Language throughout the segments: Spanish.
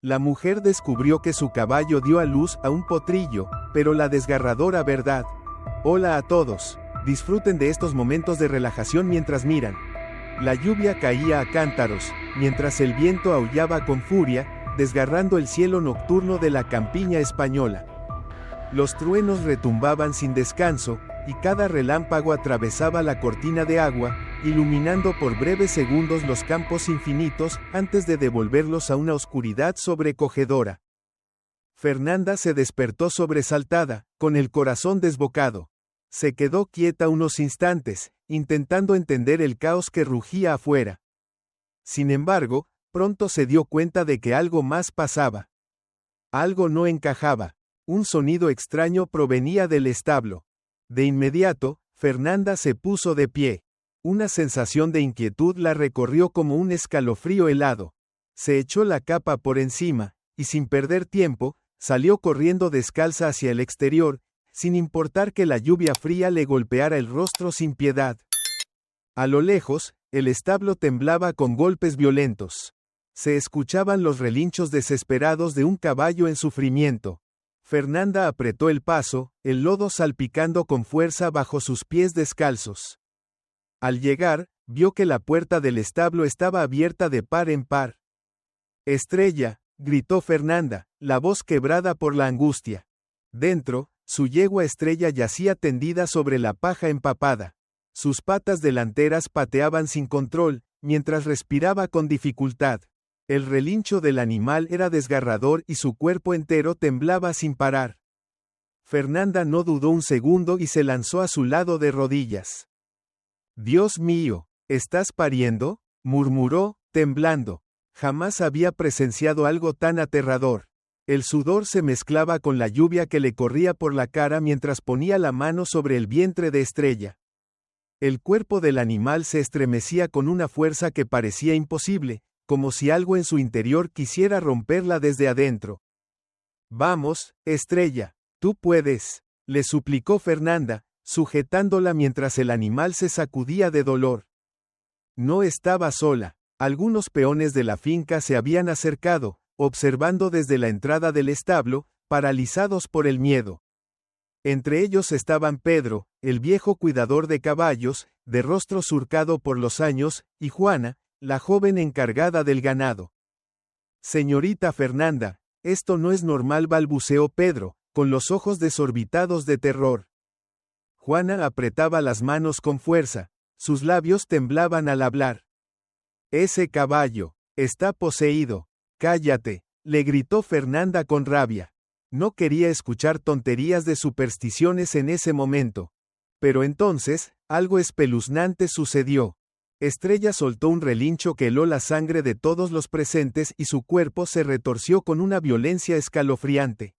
La mujer descubrió que su caballo dio a luz a un potrillo, pero la desgarradora verdad. Hola a todos. Disfruten de estos momentos de relajación mientras miran. La lluvia caía a cántaros, mientras el viento aullaba con furia, desgarrando el cielo nocturno de la campiña española. Los truenos retumbaban sin descanso, y cada relámpago atravesaba la cortina de agua, iluminando por breves segundos los campos infinitos antes de devolverlos a una oscuridad sobrecogedora. Fernanda se despertó sobresaltada, con el corazón desbocado. Se quedó quieta unos instantes, intentando entender el caos que rugía afuera. Sin embargo, pronto se dio cuenta de que algo más pasaba. Algo no encajaba. Un sonido extraño provenía del establo. De inmediato, Fernanda se puso de pie. Una sensación de inquietud la recorrió como un escalofrío helado. Se echó la capa por encima, y sin perder tiempo, salió corriendo descalza hacia el exterior, sin importar que la lluvia fría le golpeara el rostro sin piedad. A lo lejos, el establo temblaba con golpes violentos. Se escuchaban los relinchos desesperados de un caballo en sufrimiento. Fernanda apretó el paso, el lodo salpicando con fuerza bajo sus pies descalzos. Al llegar, vio que la puerta del establo estaba abierta de par en par. «Estrella», gritó Fernanda, la voz quebrada por la angustia. Dentro, su yegua Estrella yacía tendida sobre la paja empapada. Sus patas delanteras pateaban sin control, mientras respiraba con dificultad. El relincho del animal era desgarrador y su cuerpo entero temblaba sin parar. Fernanda no dudó un segundo y se lanzó a su lado de rodillas. «Dios mío, ¿estás pariendo?», murmuró, temblando. Jamás había presenciado algo tan aterrador. El sudor se mezclaba con la lluvia que le corría por la cara mientras ponía la mano sobre el vientre de Estrella. El cuerpo del animal se estremecía con una fuerza que parecía imposible, como si algo en su interior quisiera romperla desde adentro. «Vamos, Estrella, tú puedes», le suplicó Fernanda, sujetándola mientras el animal se sacudía de dolor. No estaba sola. Algunos peones de la finca se habían acercado, observando desde la entrada del establo, paralizados por el miedo. Entre ellos estaban Pedro, el viejo cuidador de caballos, de rostro surcado por los años, y Juana, la joven encargada del ganado. «Señorita Fernanda, esto no es normal», balbuceó Pedro, con los ojos desorbitados de terror. Juana apretaba las manos con fuerza, sus labios temblaban al hablar. «Ese caballo está poseído». «Cállate», le gritó Fernanda con rabia. No quería escuchar tonterías de supersticiones en ese momento. Pero entonces, algo espeluznante sucedió. Estrella soltó un relincho que heló la sangre de todos los presentes y su cuerpo se retorció con una violencia escalofriante.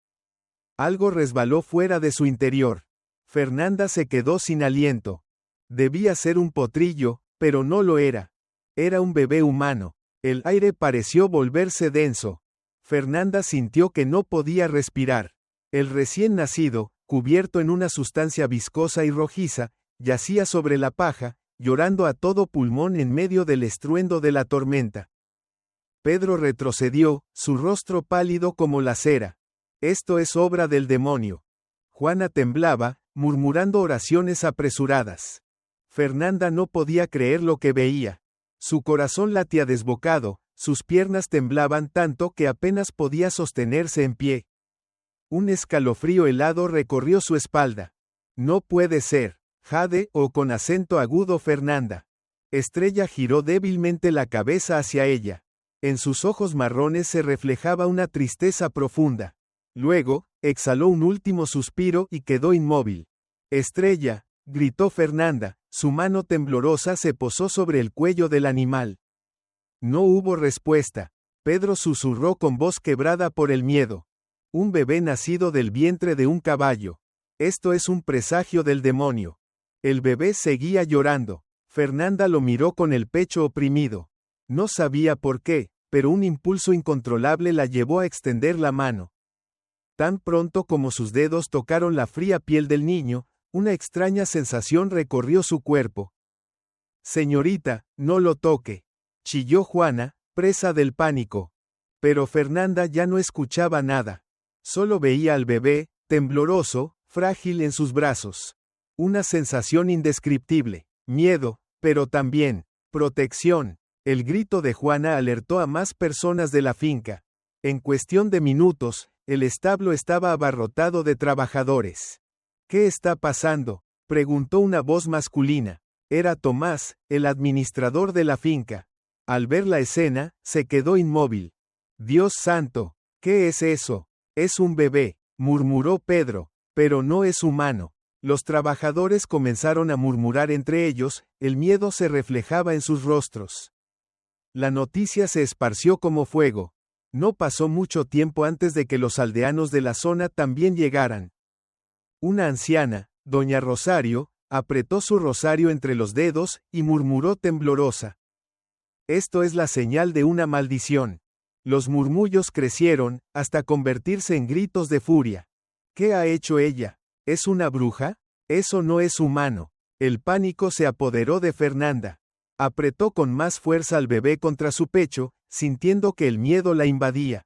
Algo resbaló fuera de su interior. Fernanda se quedó sin aliento. Debía ser un potrillo, pero no lo era. Era un bebé humano. El aire pareció volverse denso. Fernanda sintió que no podía respirar. El recién nacido, cubierto en una sustancia viscosa y rojiza, yacía sobre la paja, llorando a todo pulmón en medio del estruendo de la tormenta. Pedro retrocedió, su rostro pálido como la cera. «Esto es obra del demonio». Juana temblaba, murmurando oraciones apresuradas. Fernanda no podía creer lo que veía. Su corazón latía desbocado, sus piernas temblaban tanto que apenas podía sostenerse en pie. Un escalofrío helado recorrió su espalda. «No puede ser», jade o con acento agudo Fernanda. Estrella giró débilmente la cabeza hacia ella. En sus ojos marrones se reflejaba una tristeza profunda. Luego, exhaló un último suspiro y quedó inmóvil. «Estrella», gritó Fernanda, su mano temblorosa se posó sobre el cuello del animal. No hubo respuesta. Pedro susurró con voz quebrada por el miedo. «Un bebé nacido del vientre de un caballo. Esto es un presagio del demonio». El bebé seguía llorando. Fernanda lo miró con el pecho oprimido. No sabía por qué, pero un impulso incontrolable la llevó a extender la mano. Tan pronto como sus dedos tocaron la fría piel del niño, una extraña sensación recorrió su cuerpo. «Señorita, no lo toque», chilló Juana, presa del pánico. Pero Fernanda ya no escuchaba nada. Solo veía al bebé, tembloroso, frágil en sus brazos. Una sensación indescriptible, miedo, pero también protección. El grito de Juana alertó a más personas de la finca. En cuestión de minutos, el establo estaba abarrotado de trabajadores. ¿Qué está pasando?, preguntó una voz masculina. Era Tomás, el administrador de la finca. Al ver la escena, se quedó inmóvil. Dios santo, ¿qué es eso? Es un bebé, murmuró Pedro, pero no es humano. Los trabajadores comenzaron a murmurar entre ellos, el miedo se reflejaba en sus rostros. La noticia se esparció como fuego. No pasó mucho tiempo antes de que los aldeanos de la zona también llegaran. Una anciana, doña Rosario, apretó su rosario entre los dedos y murmuró temblorosa. Esto es la señal de una maldición. Los murmullos crecieron, hasta convertirse en gritos de furia. ¿Qué ha hecho ella? ¿Es una bruja? Eso no es humano. El pánico se apoderó de Fernanda. Apretó con más fuerza al bebé contra su pecho, sintiendo que el miedo la invadía.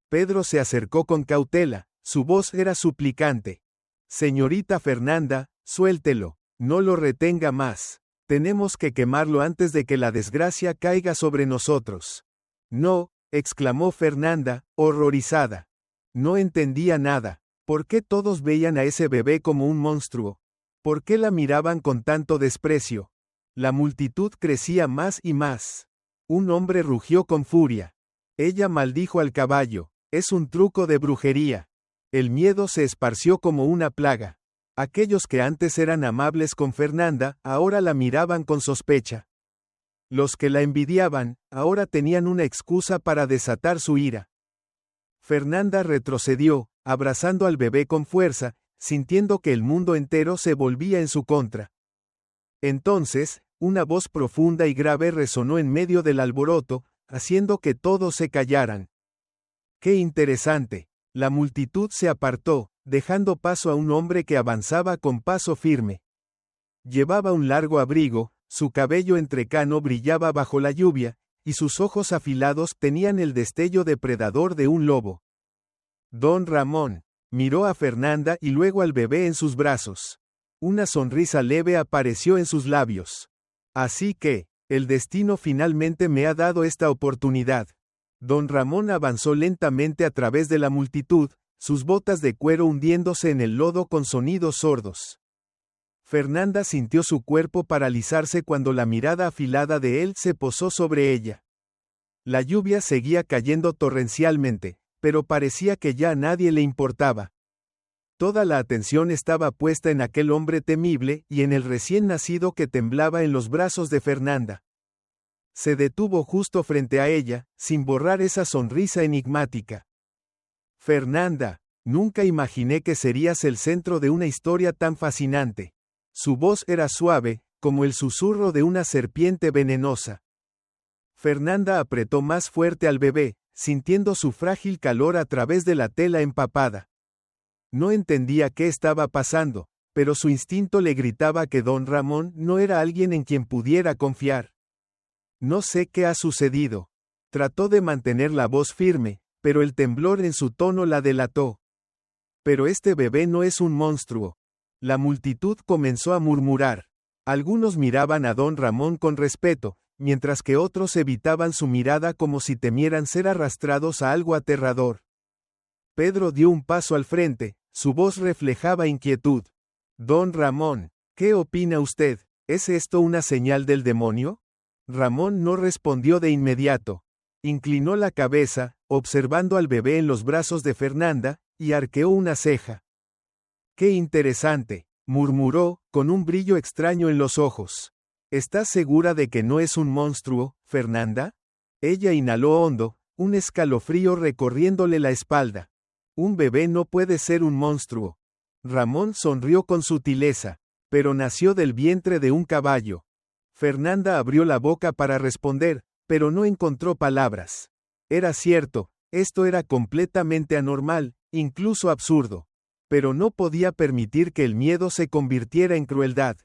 Pedro se acercó con cautela, su voz era suplicante. Señorita Fernanda, suéltelo, no lo retenga más. Tenemos que quemarlo antes de que la desgracia caiga sobre nosotros. No, exclamó Fernanda, horrorizada. No entendía nada. ¿Por qué todos veían a ese bebé como un monstruo? ¿Por qué la miraban con tanto desprecio? La multitud crecía más y más. Un hombre rugió con furia. Ella maldijo al caballo. Es un truco de brujería. El miedo se esparció como una plaga. Aquellos que antes eran amables con Fernanda, ahora la miraban con sospecha. Los que la envidiaban, ahora tenían una excusa para desatar su ira. Fernanda retrocedió, abrazando al bebé con fuerza, sintiendo que el mundo entero se volvía en su contra. Entonces, una voz profunda y grave resonó en medio del alboroto, haciendo que todos se callaran. ¡Qué interesante! La multitud se apartó, dejando paso a un hombre que avanzaba con paso firme. Llevaba un largo abrigo, su cabello entrecano brillaba bajo la lluvia, y sus ojos afilados tenían el destello depredador de un lobo. Don Ramón miró a Fernanda y luego al bebé en sus brazos. Una sonrisa leve apareció en sus labios. Así que, el destino finalmente me ha dado esta oportunidad. Don Ramón avanzó lentamente a través de la multitud, sus botas de cuero hundiéndose en el lodo con sonidos sordos. Fernanda sintió su cuerpo paralizarse cuando la mirada afilada de él se posó sobre ella. La lluvia seguía cayendo torrencialmente, pero parecía que ya a nadie le importaba. Toda la atención estaba puesta en aquel hombre temible y en el recién nacido que temblaba en los brazos de Fernanda. Se detuvo justo frente a ella, sin borrar esa sonrisa enigmática. Fernanda, nunca imaginé que serías el centro de una historia tan fascinante. Su voz era suave, como el susurro de una serpiente venenosa. Fernanda apretó más fuerte al bebé, sintiendo su frágil calor a través de la tela empapada. No entendía qué estaba pasando, pero su instinto le gritaba que don Ramón no era alguien en quien pudiera confiar. No sé qué ha sucedido. Trató de mantener la voz firme, pero el temblor en su tono la delató. Pero este bebé no es un monstruo. La multitud comenzó a murmurar. Algunos miraban a don Ramón con respeto, mientras que otros evitaban su mirada como si temieran ser arrastrados a algo aterrador. Pedro dio un paso al frente, su voz reflejaba inquietud. Don Ramón, ¿qué opina usted? ¿Es esto una señal del demonio? Ramón no respondió de inmediato. Inclinó la cabeza, observando al bebé en los brazos de Fernanda, y arqueó una ceja. ¡Qué interesante!, murmuró, con un brillo extraño en los ojos. ¿Estás segura de que no es un monstruo, Fernanda? Ella inhaló hondo, un escalofrío recorriéndole la espalda. Un bebé no puede ser un monstruo. Ramón sonrió con sutileza. Pero nació del vientre de un caballo. Fernanda abrió la boca para responder, pero no encontró palabras. Era cierto, esto era completamente anormal, incluso absurdo. Pero no podía permitir que el miedo se convirtiera en crueldad.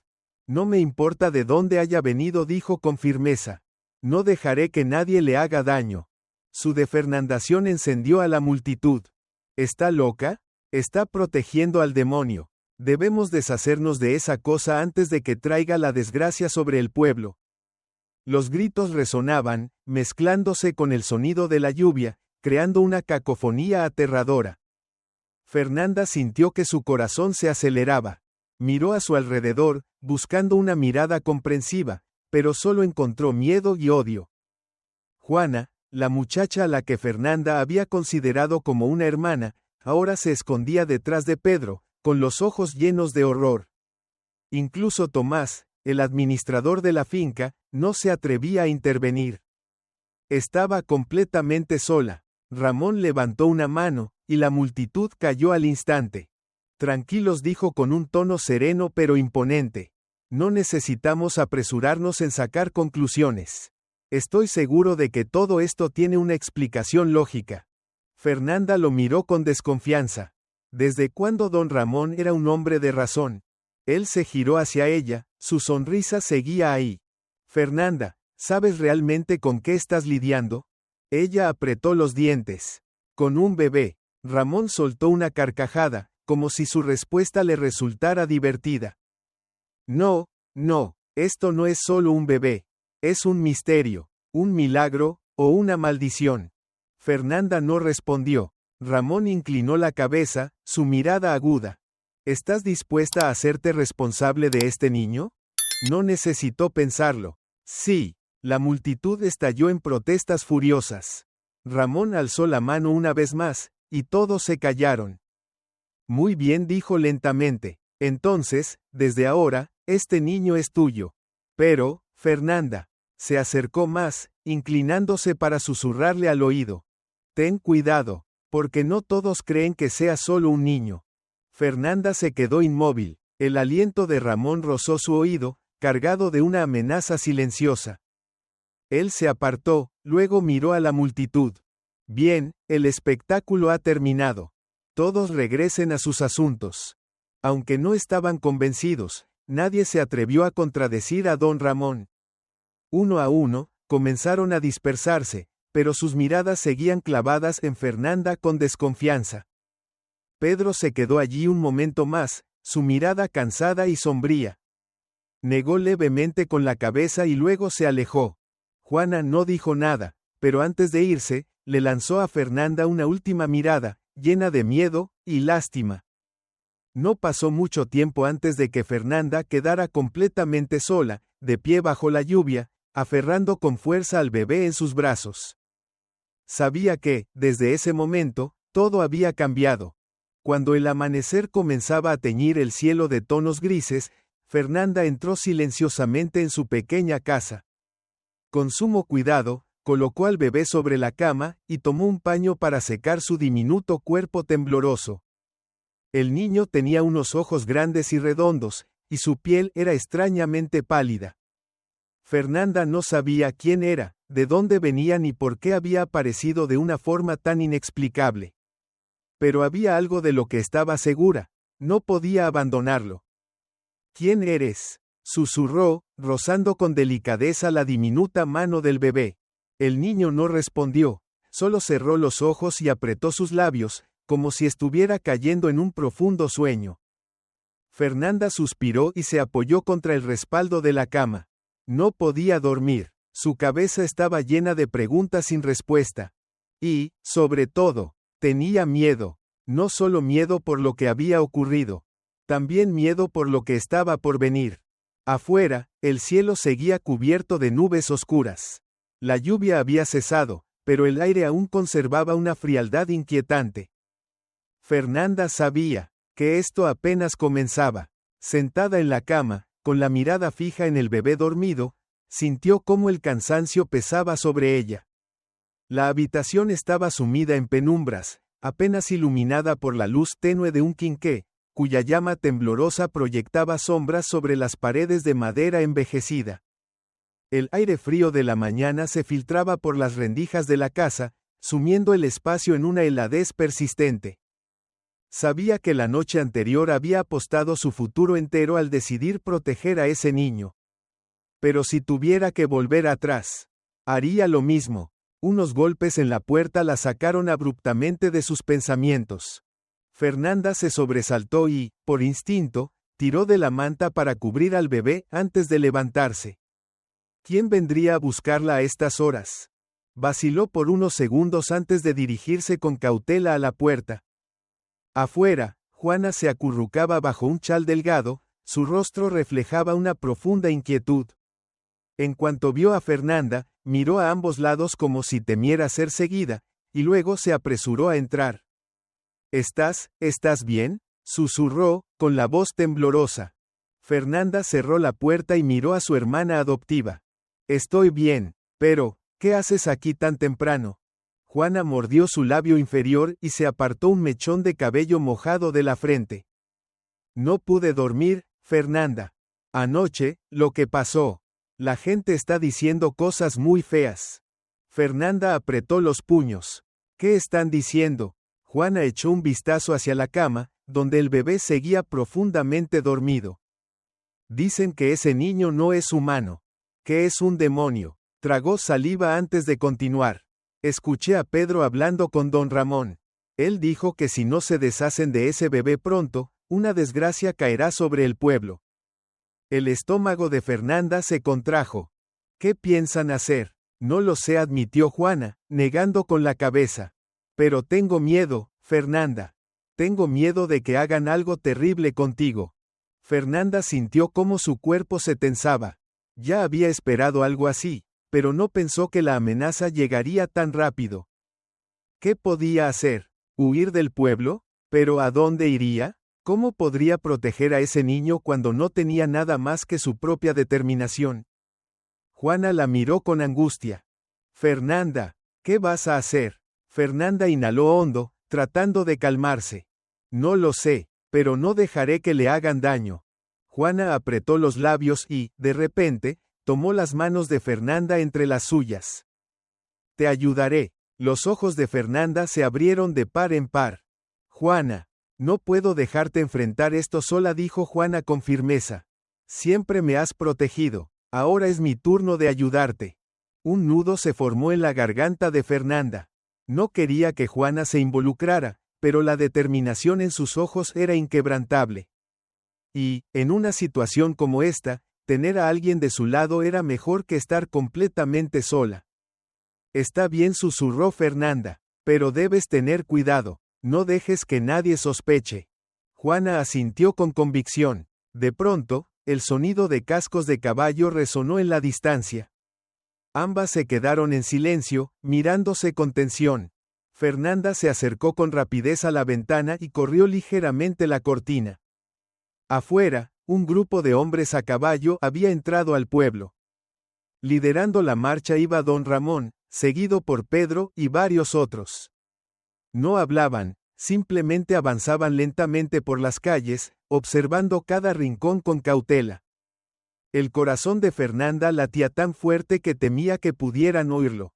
No me importa de dónde haya venido, dijo con firmeza. No dejaré que nadie le haga daño. Su defernandación encendió a la multitud. ¿Está loca? Está protegiendo al demonio. Debemos deshacernos de esa cosa antes de que traiga la desgracia sobre el pueblo. Los gritos resonaban, mezclándose con el sonido de la lluvia, creando una cacofonía aterradora. Fernanda sintió que su corazón se aceleraba. Miró a su alrededor, buscando una mirada comprensiva, pero solo encontró miedo y odio. Juana, la muchacha a la que Fernanda había considerado como una hermana, ahora se escondía detrás de Pedro, con los ojos llenos de horror. Incluso Tomás, el administrador de la finca, no se atrevía a intervenir. Estaba completamente sola. Ramón levantó una mano, y la multitud cayó al instante. Tranquilos, dijo con un tono sereno pero imponente. No necesitamos apresurarnos en sacar conclusiones. Estoy seguro de que todo esto tiene una explicación lógica. Fernanda lo miró con desconfianza. ¿Desde cuándo don Ramón era un hombre de razón? Él se giró hacia ella, su sonrisa seguía ahí. Fernanda, ¿sabes realmente con qué estás lidiando? Ella apretó los dientes. Con un bebé. Ramón soltó una carcajada, como si su respuesta le resultara divertida. No, no, esto no es solo un bebé. Es un misterio, un milagro, o una maldición. Fernanda no respondió. Ramón inclinó la cabeza, su mirada aguda. ¿Estás dispuesta a hacerte responsable de este niño? No necesitó pensarlo. Sí. La multitud estalló en protestas furiosas. Ramón alzó la mano una vez más, y todos se callaron. Muy bien, dijo lentamente. Entonces, desde ahora, este niño es tuyo. Pero, Fernanda, se acercó más, inclinándose para susurrarle al oído. Ten cuidado, porque no todos creen que sea solo un niño. Fernanda se quedó inmóvil. El aliento de Ramón rozó su oído, cargado de una amenaza silenciosa. Él se apartó, luego miró a la multitud. Bien, el espectáculo ha terminado. Todos regresen a sus asuntos. Aunque no estaban convencidos, nadie se atrevió a contradecir a don Ramón. Uno a uno, comenzaron a dispersarse, pero sus miradas seguían clavadas en Fernanda con desconfianza. Pedro se quedó allí un momento más, su mirada cansada y sombría. Negó levemente con la cabeza y luego se alejó. Juana no dijo nada, pero antes de irse, le lanzó a Fernanda una última mirada, llena de miedo y lástima. No pasó mucho tiempo antes de que Fernanda quedara completamente sola, de pie bajo la lluvia, aferrando con fuerza al bebé en sus brazos. Sabía que, desde ese momento, todo había cambiado. Cuando el amanecer comenzaba a teñir el cielo de tonos grises, Fernanda entró silenciosamente en su pequeña casa. Con sumo cuidado, colocó al bebé sobre la cama, y tomó un paño para secar su diminuto cuerpo tembloroso. El niño tenía unos ojos grandes y redondos, y su piel era extrañamente pálida. Fernanda no sabía quién era, de dónde venía ni por qué había aparecido de una forma tan inexplicable. Pero había algo de lo que estaba segura, no podía abandonarlo. ¿Quién eres?, susurró, rozando con delicadeza la diminuta mano del bebé. El niño no respondió, solo cerró los ojos y apretó sus labios, como si estuviera cayendo en un profundo sueño. Fernanda suspiró y se apoyó contra el respaldo de la cama. No podía dormir, su cabeza estaba llena de preguntas sin respuesta. Y, sobre todo, tenía miedo, no solo miedo por lo que había ocurrido, también miedo por lo que estaba por venir. Afuera, el cielo seguía cubierto de nubes oscuras. La lluvia había cesado, pero el aire aún conservaba una frialdad inquietante. Fernanda sabía que esto apenas comenzaba. Sentada en la cama, con la mirada fija en el bebé dormido, sintió cómo el cansancio pesaba sobre ella. La habitación estaba sumida en penumbras, apenas iluminada por la luz tenue de un quinqué, cuya llama temblorosa proyectaba sombras sobre las paredes de madera envejecida. El aire frío de la mañana se filtraba por las rendijas de la casa, sumiendo el espacio en una heladez persistente. Sabía que la noche anterior había apostado su futuro entero al decidir proteger a ese niño. Pero si tuviera que volver atrás, haría lo mismo. Unos golpes en la puerta la sacaron abruptamente de sus pensamientos. Fernanda se sobresaltó y, por instinto, tiró de la manta para cubrir al bebé antes de levantarse. ¿Quién vendría a buscarla a estas horas? Vaciló por unos segundos antes de dirigirse con cautela a la puerta. Afuera, Juana se acurrucaba bajo un chal delgado, su rostro reflejaba una profunda inquietud. En cuanto vio a Fernanda, miró a ambos lados como si temiera ser seguida, y luego se apresuró a entrar. ¿Estás bien?, susurró, con la voz temblorosa. Fernanda cerró la puerta y miró a su hermana adoptiva. Estoy bien, pero, ¿qué haces aquí tan temprano? Juana mordió su labio inferior y se apartó un mechón de cabello mojado de la frente. No pude dormir, Fernanda. Anoche, lo que pasó. La gente está diciendo cosas muy feas. Fernanda apretó los puños. ¿Qué están diciendo? Juana echó un vistazo hacia la cama, donde el bebé seguía profundamente dormido. Dicen que ese niño no es humano. Que es un demonio. Tragó saliva antes de continuar. Escuché a Pedro hablando con don Ramón. Él dijo que si no se deshacen de ese bebé pronto, una desgracia caerá sobre el pueblo. El estómago de Fernanda se contrajo. ¿Qué piensan hacer? No lo sé, admitió Juana, negando con la cabeza. Pero tengo miedo, Fernanda. Tengo miedo de que hagan algo terrible contigo. Fernanda sintió cómo su cuerpo se tensaba. Ya había esperado algo así, pero no pensó que la amenaza llegaría tan rápido. ¿Qué podía hacer? ¿Huir del pueblo? ¿Pero a dónde iría? ¿Cómo podría proteger a ese niño cuando no tenía nada más que su propia determinación? Juana la miró con angustia. Fernanda, ¿qué vas a hacer? Fernanda inhaló hondo, tratando de calmarse. No lo sé, pero no dejaré que le hagan daño. Juana apretó los labios y, de repente, tomó las manos de Fernanda entre las suyas. Te ayudaré. Los ojos de Fernanda se abrieron de par en par. Juana, no puedo dejarte enfrentar esto sola, dijo Juana con firmeza. Siempre me has protegido, ahora es mi turno de ayudarte. Un nudo se formó en la garganta de Fernanda. No quería que Juana se involucrara, pero la determinación en sus ojos era inquebrantable. Y, en una situación como esta, tener a alguien de su lado era mejor que estar completamente sola. Está bien, susurró Fernanda, pero debes tener cuidado, no dejes que nadie sospeche. Juana asintió con convicción. De pronto, el sonido de cascos de caballo resonó en la distancia. Ambas se quedaron en silencio, mirándose con tensión. Fernanda se acercó con rapidez a la ventana y corrió ligeramente la cortina. Afuera, un grupo de hombres a caballo había entrado al pueblo. Liderando la marcha iba don Ramón, seguido por Pedro y varios otros. No hablaban, simplemente avanzaban lentamente por las calles, observando cada rincón con cautela. El corazón de Fernanda latía tan fuerte que temía que pudieran oírlo.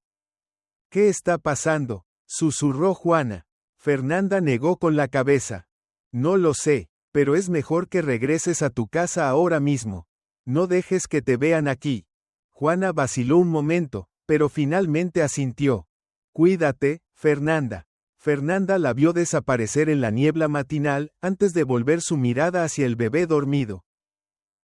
¿Qué está pasando?, susurró Juana. Fernanda negó con la cabeza. No lo sé, pero es mejor que regreses a tu casa ahora mismo. No dejes que te vean aquí. Juana vaciló un momento, pero finalmente asintió. Cuídate, Fernanda. Fernanda la vio desaparecer en la niebla matinal antes de volver su mirada hacia el bebé dormido.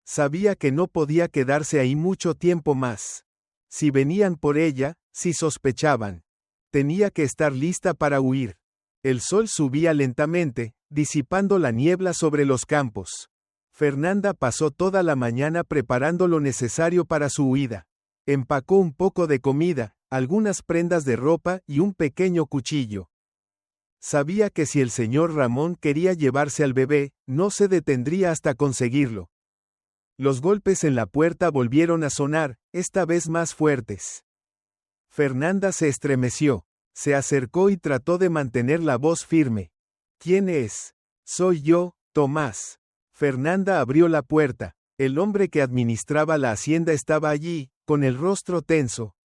Sabía que no podía quedarse ahí mucho tiempo más. Si venían por ella, si sospechaban. Tenía que estar lista para huir. El sol subía lentamente, disipando la niebla sobre los campos. Fernanda pasó toda la mañana preparando lo necesario para su huida. Empacó un poco de comida, algunas prendas de ropa y un pequeño cuchillo. Sabía que si el señor Ramón quería llevarse al bebé, no se detendría hasta conseguirlo. Los golpes en la puerta volvieron a sonar, esta vez más fuertes. Fernanda se estremeció, se acercó y trató de mantener la voz firme. ¿Quién es? Soy yo, Tomás. Fernanda abrió la puerta. El hombre que administraba la hacienda estaba allí, con el rostro tenso.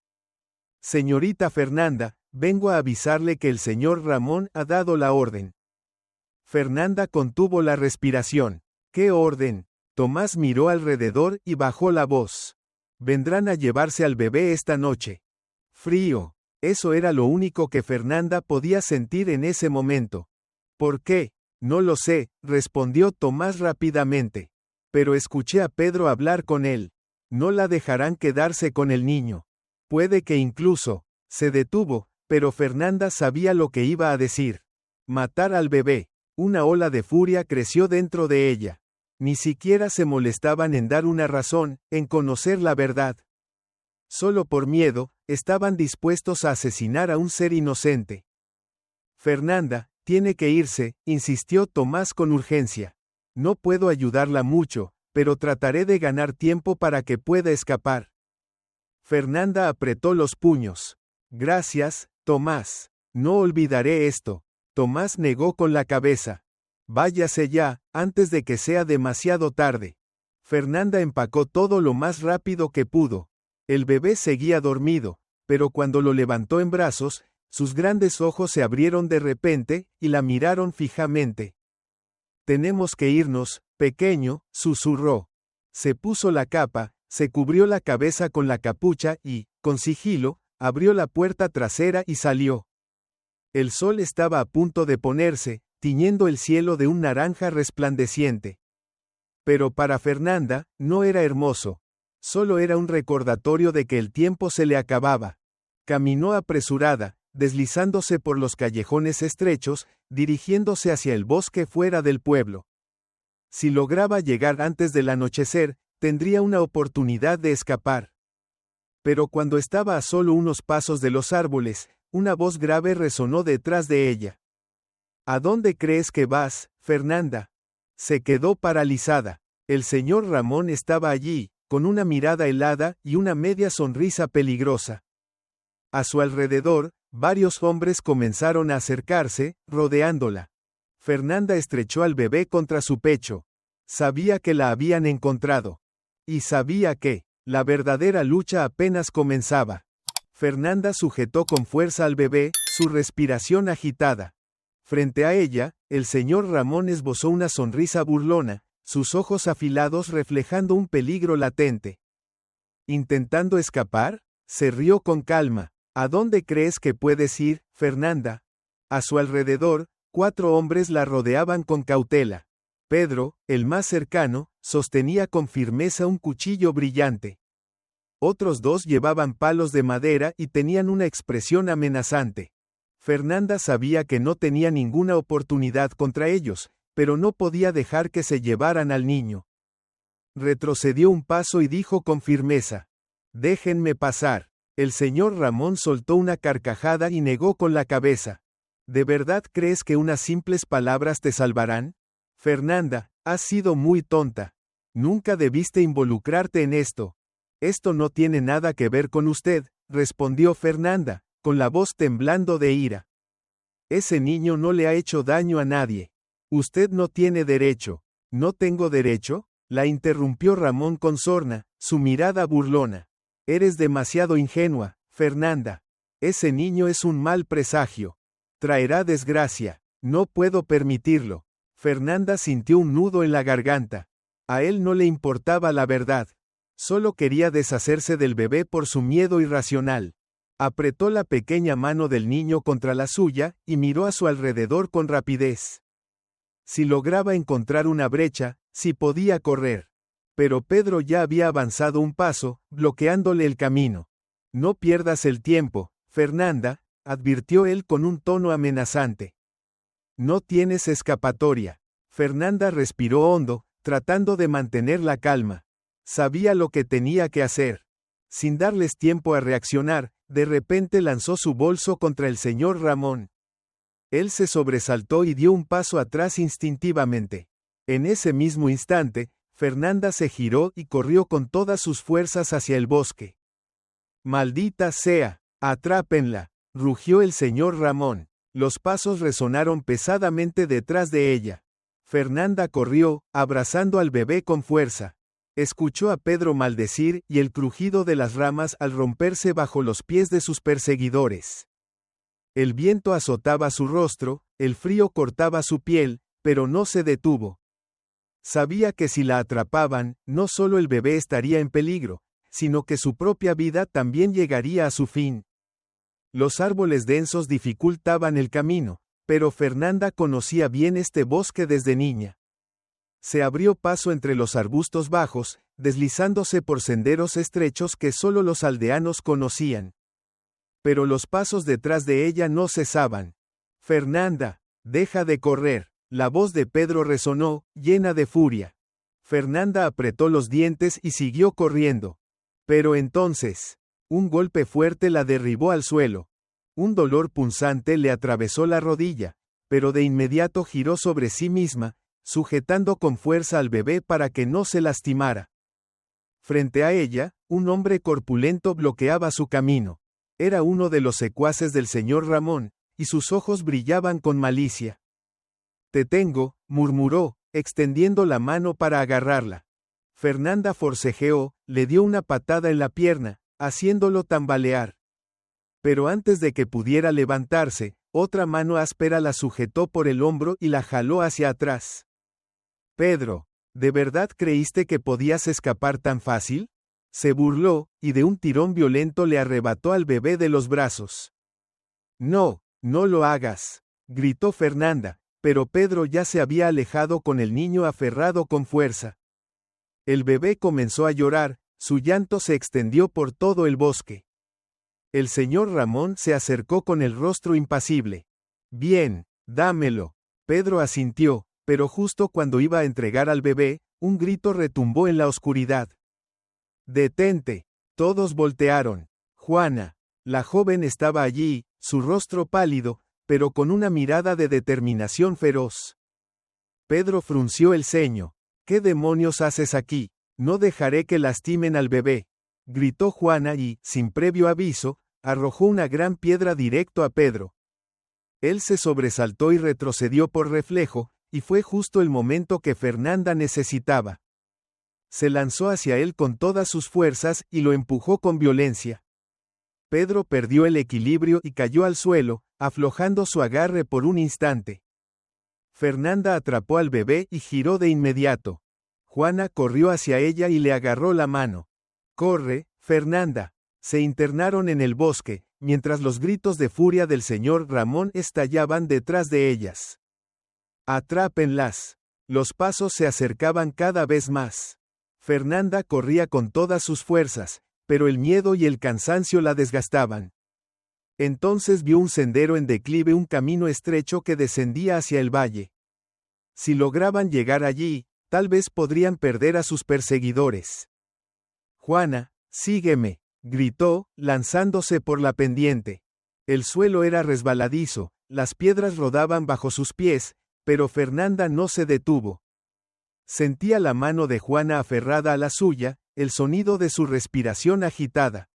Señorita Fernanda, vengo a avisarle que el señor Ramón ha dado la orden. Fernanda contuvo la respiración. ¿Qué orden? Tomás miró alrededor y bajó la voz. Vendrán a llevarse al bebé esta noche. Frío. Eso era lo único que Fernanda podía sentir en ese momento. ¿Por qué? No lo sé, respondió Tomás rápidamente. Pero escuché a Pedro hablar con él. No la dejarán quedarse con el niño. Puede que incluso. Se detuvo, pero Fernanda sabía lo que iba a decir. Matar al bebé. Una ola de furia creció dentro de ella. Ni siquiera se molestaban en dar una razón, en conocer la verdad. Solo por miedo, estaban dispuestos a asesinar a un ser inocente. Fernanda, tiene que irse, insistió Tomás con urgencia. No puedo ayudarla mucho, pero trataré de ganar tiempo para que pueda escapar. Fernanda apretó los puños. Gracias, Tomás. No olvidaré esto. Tomás negó con la cabeza. Váyase ya, antes de que sea demasiado tarde. Fernanda empacó todo lo más rápido que pudo. El bebé seguía dormido, pero cuando lo levantó en brazos, sus grandes ojos se abrieron de repente, y la miraron fijamente. Tenemos que irnos, pequeño, susurró. Se puso la capa, se cubrió la cabeza con la capucha y, con sigilo, abrió la puerta trasera y salió. El sol estaba a punto de ponerse, tiñendo el cielo de un naranja resplandeciente. Pero para Fernanda, no era hermoso. Solo era un recordatorio de que el tiempo se le acababa. Caminó apresurada, deslizándose por los callejones estrechos, dirigiéndose hacia el bosque fuera del pueblo. Si lograba llegar antes del anochecer, tendría una oportunidad de escapar. Pero cuando estaba a solo unos pasos de los árboles, una voz grave resonó detrás de ella. ¿A dónde crees que vas, Fernanda? Se quedó paralizada. El señor Ramón estaba allí, con una mirada helada y una media sonrisa peligrosa. A su alrededor, varios hombres comenzaron a acercarse, rodeándola. Fernanda estrechó al bebé contra su pecho. Sabía que la habían encontrado. Y sabía que, la verdadera lucha apenas comenzaba. Fernanda sujetó con fuerza al bebé, su respiración agitada. Frente a ella, el señor Ramón esbozó una sonrisa burlona, sus ojos afilados reflejando un peligro latente. ¿Intentando escapar? Se rió con calma. ¿A dónde crees que puedes ir, Fernanda? A su alrededor, 4 hombres la rodeaban con cautela. Pedro, el más cercano, sostenía con firmeza un cuchillo brillante. Otros 2 llevaban palos de madera y tenían una expresión amenazante. Fernanda sabía que no tenía ninguna oportunidad contra ellos, pero no podía dejar que se llevaran al niño. Retrocedió un paso y dijo con firmeza: «Déjenme pasar». El señor Ramón soltó una carcajada y negó con la cabeza. ¿De verdad crees que unas simples palabras te salvarán? Fernanda, has sido muy tonta. Nunca debiste involucrarte en esto. Esto no tiene nada que ver con usted, respondió Fernanda, con la voz temblando de ira. Ese niño no le ha hecho daño a nadie. Usted no tiene derecho. ¿No tengo derecho?, la interrumpió Ramón con sorna, su mirada burlona. Eres demasiado ingenua, Fernanda. Ese niño es un mal presagio. Traerá desgracia. No puedo permitirlo. Fernanda sintió un nudo en la garganta. A él no le importaba la verdad. Solo quería deshacerse del bebé por su miedo irracional. Apretó la pequeña mano del niño contra la suya, y miró a su alrededor con rapidez. Si lograba encontrar una brecha, si podía correr. Pero Pedro ya había avanzado un paso, bloqueándole el camino. No pierdas el tiempo, Fernanda, advirtió él con un tono amenazante. No tienes escapatoria. Fernanda respiró hondo, tratando de mantener la calma. Sabía lo que tenía que hacer. Sin darles tiempo a reaccionar, de repente lanzó su bolso contra el señor Ramón. Él se sobresaltó y dio un paso atrás instintivamente. En ese mismo instante, Fernanda se giró y corrió con todas sus fuerzas hacia el bosque. «Maldita sea, atrápenla», rugió el señor Ramón. Los pasos resonaron pesadamente detrás de ella. Fernanda corrió, abrazando al bebé con fuerza. Escuchó a Pedro maldecir y el crujido de las ramas al romperse bajo los pies de sus perseguidores. El viento azotaba su rostro, el frío cortaba su piel, pero no se detuvo. Sabía que si la atrapaban, no solo el bebé estaría en peligro, sino que su propia vida también llegaría a su fin. Los árboles densos dificultaban el camino, pero Fernanda conocía bien este bosque desde niña. Se abrió paso entre los arbustos bajos, deslizándose por senderos estrechos que solo los aldeanos conocían. Pero los pasos detrás de ella no cesaban. «Fernanda, deja de correr», la voz de Pedro resonó, llena de furia. Fernanda apretó los dientes y siguió corriendo. Pero entonces, un golpe fuerte la derribó al suelo. Un dolor punzante le atravesó la rodilla, pero de inmediato giró sobre sí misma, sujetando con fuerza al bebé para que no se lastimara. Frente a ella, un hombre corpulento bloqueaba su camino. Era uno de los secuaces del señor Ramón, y sus ojos brillaban con malicia. «Te tengo», murmuró, extendiendo la mano para agarrarla. Fernanda forcejeó, le dio una patada en la pierna, haciéndolo tambalear. Pero antes de que pudiera levantarse, otra mano áspera la sujetó por el hombro y la jaló hacia atrás. «Pedro, ¿de verdad creíste que podías escapar tan fácil?», se burló, y de un tirón violento le arrebató al bebé de los brazos. «No, no lo hagas», gritó Fernanda, pero Pedro ya se había alejado con el niño aferrado con fuerza. El bebé comenzó a llorar, su llanto se extendió por todo el bosque. El señor Ramón se acercó con el rostro impasible. «Bien, dámelo». Pedro asintió, pero justo cuando iba a entregar al bebé, un grito retumbó en la oscuridad. «Detente». Todos voltearon. Juana, la joven, estaba allí, su rostro pálido, pero con una mirada de determinación feroz. Pedro frunció el ceño. «¿Qué demonios haces aquí? No dejaré que lastimen al bebé», gritó Juana y, sin previo aviso, arrojó una gran piedra directo a Pedro. Él se sobresaltó y retrocedió por reflejo, y fue justo el momento que Fernanda necesitaba. Se lanzó hacia él con todas sus fuerzas y lo empujó con violencia. Pedro perdió el equilibrio y cayó al suelo, aflojando su agarre por un instante. Fernanda atrapó al bebé y giró de inmediato. Juana corrió hacia ella y le agarró la mano. «Corre, Fernanda». Se internaron en el bosque, mientras los gritos de furia del señor Ramón estallaban detrás de ellas. «Atrápenlas». Los pasos se acercaban cada vez más. Fernanda corría con todas sus fuerzas, pero el miedo y el cansancio la desgastaban. Entonces vio un sendero en declive, un camino estrecho que descendía hacia el valle. Si lograban llegar allí, tal vez podrían perder a sus perseguidores. «Juana, sígueme», gritó, lanzándose por la pendiente. El suelo era resbaladizo, las piedras rodaban bajo sus pies, pero Fernanda no se detuvo. Sentía la mano de Juana aferrada a la suya, el sonido de su respiración agitada.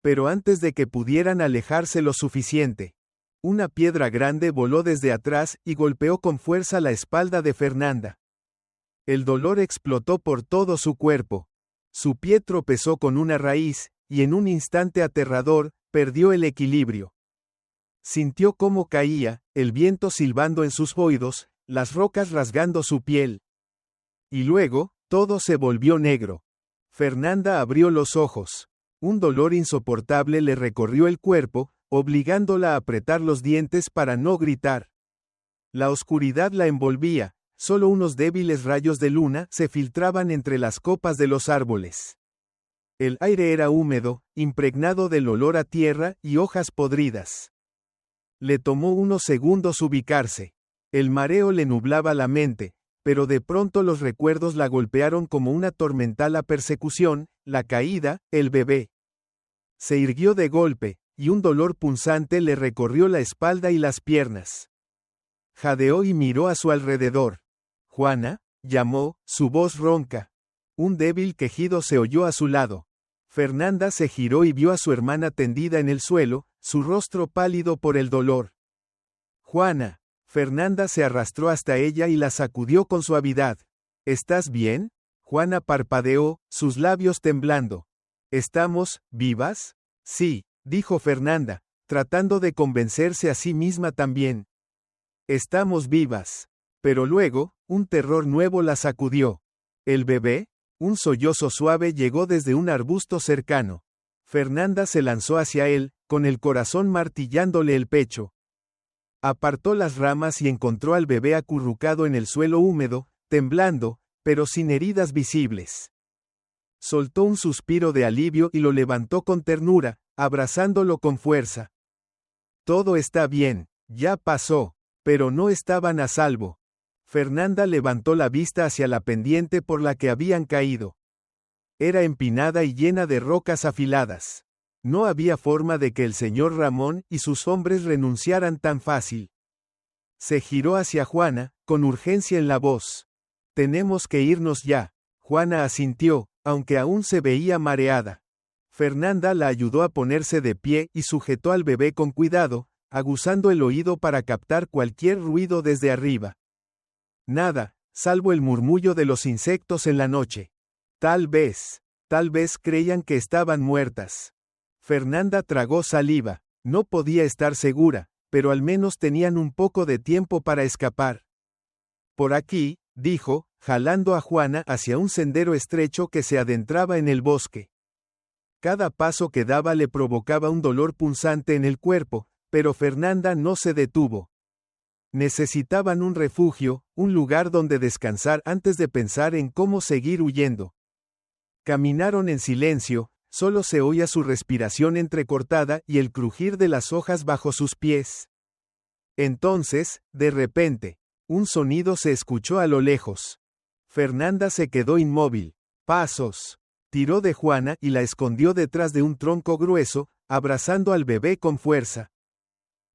Pero antes de que pudieran alejarse lo suficiente, una piedra grande voló desde atrás y golpeó con fuerza la espalda de Fernanda. El dolor explotó por todo su cuerpo. Su pie tropezó con una raíz, y en un instante aterrador, perdió el equilibrio. Sintió cómo caía, el viento silbando en sus oídos, las rocas rasgando su piel. Y luego, todo se volvió negro. Fernanda abrió los ojos. Un dolor insoportable le recorrió el cuerpo, obligándola a apretar los dientes para no gritar. La oscuridad la envolvía, solo unos débiles rayos de luna se filtraban entre las copas de los árboles. El aire era húmedo, impregnado del olor a tierra y hojas podridas. Le tomó unos segundos ubicarse. El mareo le nublaba la mente, pero de pronto los recuerdos la golpearon como una tormental persecución, la caída, el bebé. Se irguió de golpe, y un dolor punzante le recorrió la espalda y las piernas. Jadeó y miró a su alrededor. «Juana», llamó, su voz ronca. Un débil quejido se oyó a su lado. Fernanda se giró y vio a su hermana tendida en el suelo, su rostro pálido por el dolor. «Juana». Fernanda se arrastró hasta ella y la sacudió con suavidad. «¿Estás bien?». Juana parpadeó, sus labios temblando. «¿Estamos vivas?». «Sí», dijo Fernanda, tratando de convencerse a sí misma también. «Estamos vivas». Pero luego, un terror nuevo la sacudió. «¿El bebé?». Un sollozo suave llegó desde un arbusto cercano. Fernanda se lanzó hacia él, con el corazón martillándole el pecho. Apartó las ramas y encontró al bebé acurrucado en el suelo húmedo, temblando, pero sin heridas visibles. Soltó un suspiro de alivio y lo levantó con ternura, abrazándolo con fuerza. Todo está bien, ya pasó, pero no estaban a salvo. Fernanda levantó la vista hacia la pendiente por la que habían caído. Era empinada y llena de rocas afiladas. No había forma de que el señor Ramón y sus hombres renunciaran tan fácil. Se giró hacia Juana, con urgencia en la voz. «Tenemos que irnos ya». Juana asintió, aunque aún se veía mareada. Fernanda la ayudó a ponerse de pie y sujetó al bebé con cuidado, aguzando el oído para captar cualquier ruido desde arriba. Nada, salvo el murmullo de los insectos en la noche. Tal vez creían que estaban muertas. Fernanda tragó saliva, no podía estar segura, pero al menos tenían un poco de tiempo para escapar. Por aquí, dijo, jalando a Juana hacia un sendero estrecho que se adentraba en el bosque. Cada paso que daba le provocaba un dolor punzante en el cuerpo, pero Fernanda no se detuvo. Necesitaban un refugio, un lugar donde descansar antes de pensar en cómo seguir huyendo. Caminaron en silencio, solo se oía su respiración entrecortada y el crujir de las hojas bajo sus pies. Entonces, de repente, un sonido se escuchó a lo lejos. Fernanda se quedó inmóvil. Pasos. Tiró de Juana y la escondió detrás de un tronco grueso, abrazando al bebé con fuerza.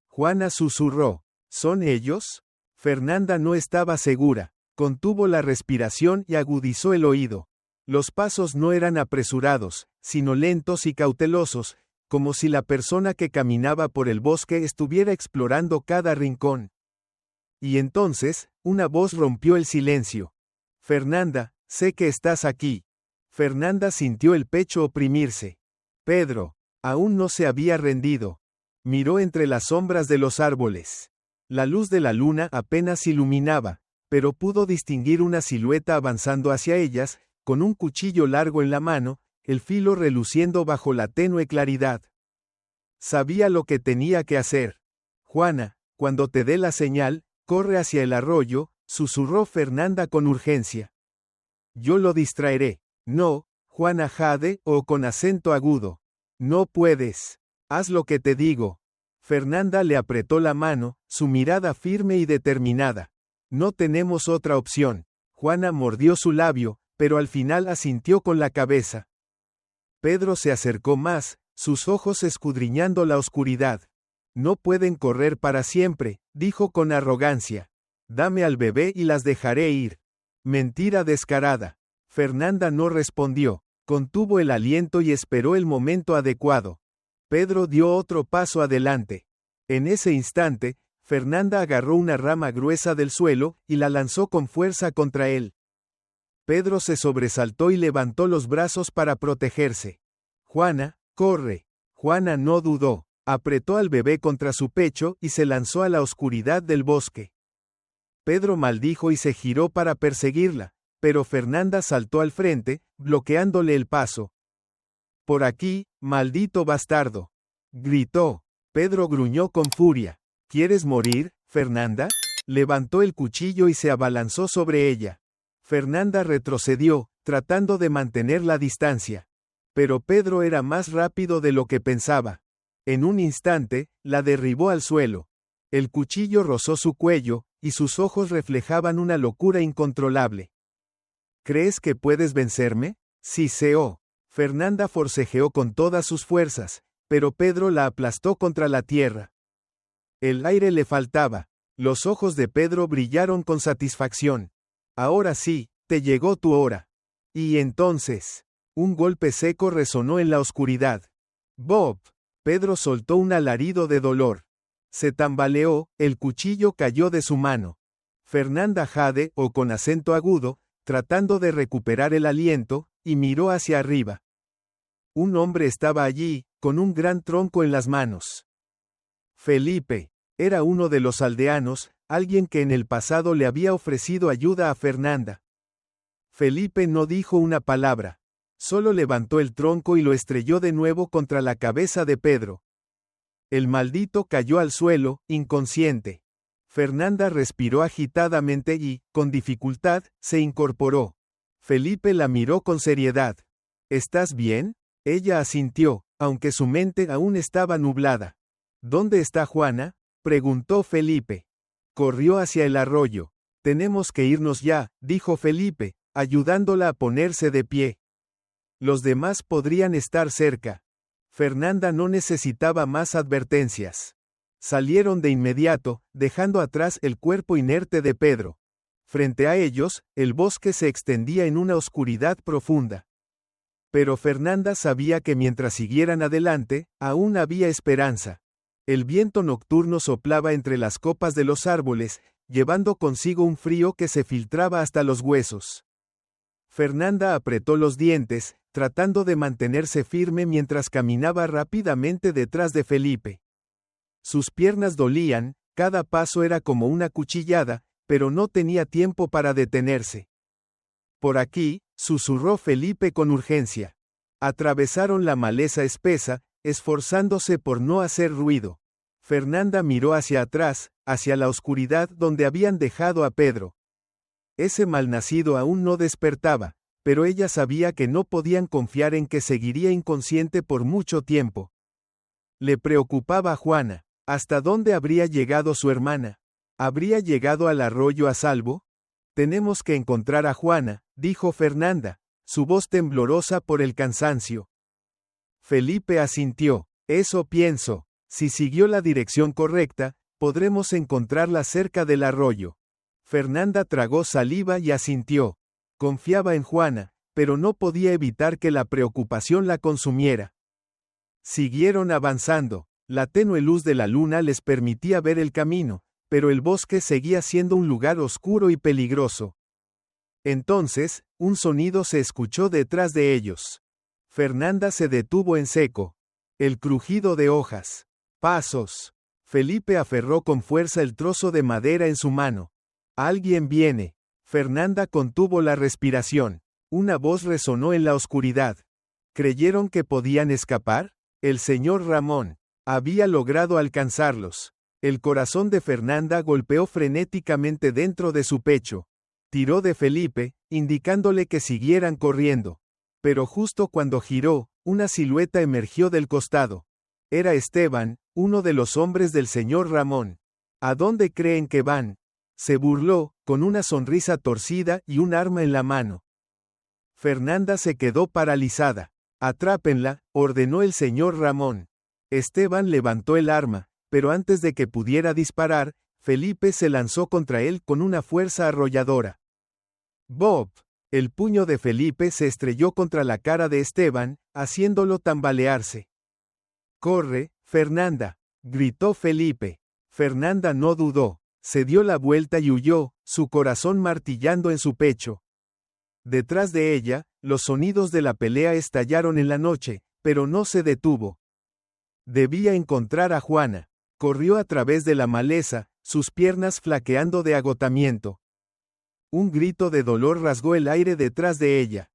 Juana susurró. ¿Son ellos? Fernanda no estaba segura. Contuvo la respiración y agudizó el oído. Los pasos no eran apresurados, sino lentos y cautelosos, como si la persona que caminaba por el bosque estuviera explorando cada rincón. Y entonces, una voz rompió el silencio. Fernanda, sé que estás aquí. Fernanda sintió el pecho oprimirse. Pedro, aún no se había rendido. Miró entre las sombras de los árboles. La luz de la luna apenas iluminaba, pero pudo distinguir una silueta avanzando hacia ellas, con un cuchillo largo en la mano, el filo reluciendo bajo la tenue claridad. Sabía lo que tenía que hacer. Juana, cuando te dé la señal, corre hacia el arroyo, susurró Fernanda con urgencia. Yo lo distraeré. No, Juana jade o con acento agudo. No puedes. Haz lo que te digo. Fernanda le apretó la mano, su mirada firme y determinada. No tenemos otra opción. Juana mordió su labio, pero al final asintió con la cabeza. Pedro se acercó más, sus ojos escudriñando la oscuridad. No pueden correr para siempre, dijo con arrogancia. Dame al bebé y las dejaré ir. Mentira descarada. Fernanda no respondió, contuvo el aliento y esperó el momento adecuado. Pedro dio otro paso adelante. En ese instante, Fernanda agarró una rama gruesa del suelo y la lanzó con fuerza contra él. Pedro se sobresaltó y levantó los brazos para protegerse. Juana, corre. Juana no dudó, apretó al bebé contra su pecho y se lanzó a la oscuridad del bosque. Pedro maldijo y se giró para perseguirla, pero Fernanda saltó al frente, bloqueándole el paso. Por aquí, maldito bastardo. Gritó. Pedro gruñó con furia. ¿Quieres morir, Fernanda? Levantó el cuchillo y se abalanzó sobre ella. Fernanda retrocedió, tratando de mantener la distancia. Pero Pedro era más rápido de lo que pensaba. En un instante, la derribó al suelo. El cuchillo rozó su cuello, y sus ojos reflejaban una locura incontrolable. ¿Crees que puedes vencerme? Siseó. Fernanda forcejeó con todas sus fuerzas, pero Pedro la aplastó contra la tierra. El aire le faltaba. Los ojos de Pedro brillaron con satisfacción. Ahora sí, te llegó tu hora. Y entonces, un golpe seco resonó en la oscuridad. ¡Bob! Pedro soltó un alarido de dolor. Se tambaleó, el cuchillo cayó de su mano. Fernanda jade, o con acento agudo, tratando de recuperar el aliento, y miró hacia arriba. Un hombre estaba allí, con un gran tronco en las manos. Felipe. Era uno de los aldeanos, alguien que en el pasado le había ofrecido ayuda a Fernanda. Felipe no dijo una palabra. Solo levantó el tronco y lo estrelló de nuevo contra la cabeza de Pedro. El maldito cayó al suelo, inconsciente. Fernanda respiró agitadamente y, con dificultad, se incorporó. Felipe la miró con seriedad. ¿Estás bien? Ella asintió, aunque su mente aún estaba nublada. ¿Dónde está Juana?, preguntó Felipe. Corrió hacia el arroyo. Tenemos que irnos ya, dijo Felipe, ayudándola a ponerse de pie. Los demás podrían estar cerca. Fernanda no necesitaba más advertencias. Salieron de inmediato, dejando atrás el cuerpo inerte de Pedro. Frente a ellos, el bosque se extendía en una oscuridad profunda. Pero Fernanda sabía que mientras siguieran adelante, aún había esperanza. El viento nocturno soplaba entre las copas de los árboles, llevando consigo un frío que se filtraba hasta los huesos. Fernanda apretó los dientes, tratando de mantenerse firme mientras caminaba rápidamente detrás de Felipe. Sus piernas dolían, cada paso era como una cuchillada, pero no tenía tiempo para detenerse. Por aquí, susurró Felipe con urgencia. Atravesaron la maleza espesa, esforzándose por no hacer ruido. Fernanda miró hacia atrás, hacia la oscuridad donde habían dejado a Pedro. Ese malnacido aún no despertaba, pero ella sabía que no podían confiar en que seguiría inconsciente por mucho tiempo. Le preocupaba a Juana. ¿Hasta dónde habría llegado su hermana? ¿Habría llegado al arroyo a salvo? Tenemos que encontrar a Juana, dijo Fernanda, su voz temblorosa por el cansancio. Felipe asintió. Eso pienso. Si siguió la dirección correcta, podremos encontrarla cerca del arroyo. Fernanda tragó saliva y asintió. Confiaba en Juana, pero no podía evitar que la preocupación la consumiera. Siguieron avanzando. La tenue luz de la luna les permitía ver el camino, pero el bosque seguía siendo un lugar oscuro y peligroso. Entonces, un sonido se escuchó detrás de ellos. Fernanda se detuvo en seco. El crujido de hojas. Pasos. Felipe aferró con fuerza el trozo de madera en su mano. Alguien viene. Fernanda contuvo la respiración. Una voz resonó en la oscuridad. ¿Creyeron que podían escapar? El señor Ramón había logrado alcanzarlos. El corazón de Fernanda golpeó frenéticamente dentro de su pecho. Tiró de Felipe, indicándole que siguieran corriendo. Pero justo cuando giró, una silueta emergió del costado. Era Esteban, uno de los hombres del señor Ramón. ¿A dónde creen que van? Se burló, con una sonrisa torcida y un arma en la mano. Fernanda se quedó paralizada. Atrápenla, ordenó el señor Ramón. Esteban levantó el arma, pero antes de que pudiera disparar, Felipe se lanzó contra él con una fuerza arrolladora. ¡Bob! El puño de Felipe se estrelló contra la cara de Esteban, haciéndolo tambalearse. ¡Corre, Fernanda!, gritó Felipe. Fernanda no dudó, se dio la vuelta y huyó, su corazón martillando en su pecho. Detrás de ella, los sonidos de la pelea estallaron en la noche, pero no se detuvo. Debía encontrar a Juana. Corrió a través de la maleza, sus piernas flaqueando de agotamiento. Un grito de dolor rasgó el aire detrás de ella.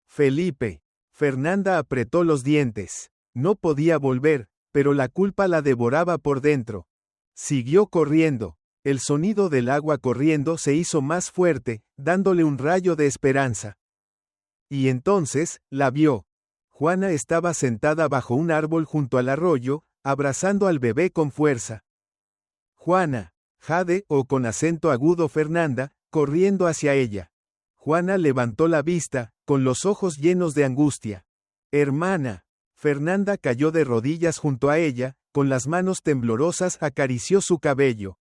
Felipe. Fernanda apretó los dientes. No podía volver, pero la culpa la devoraba por dentro. Siguió corriendo. El sonido del agua corriendo se hizo más fuerte, dándole un rayo de esperanza. Y entonces, la vio. Juana estaba sentada bajo un árbol junto al arroyo, abrazando al bebé con fuerza. Juana, Jade, o con acento agudo Fernanda, corriendo hacia ella. Juana levantó la vista, con los ojos llenos de angustia. Hermana. Fernanda cayó de rodillas junto a ella, con las manos temblorosas acarició su cabello.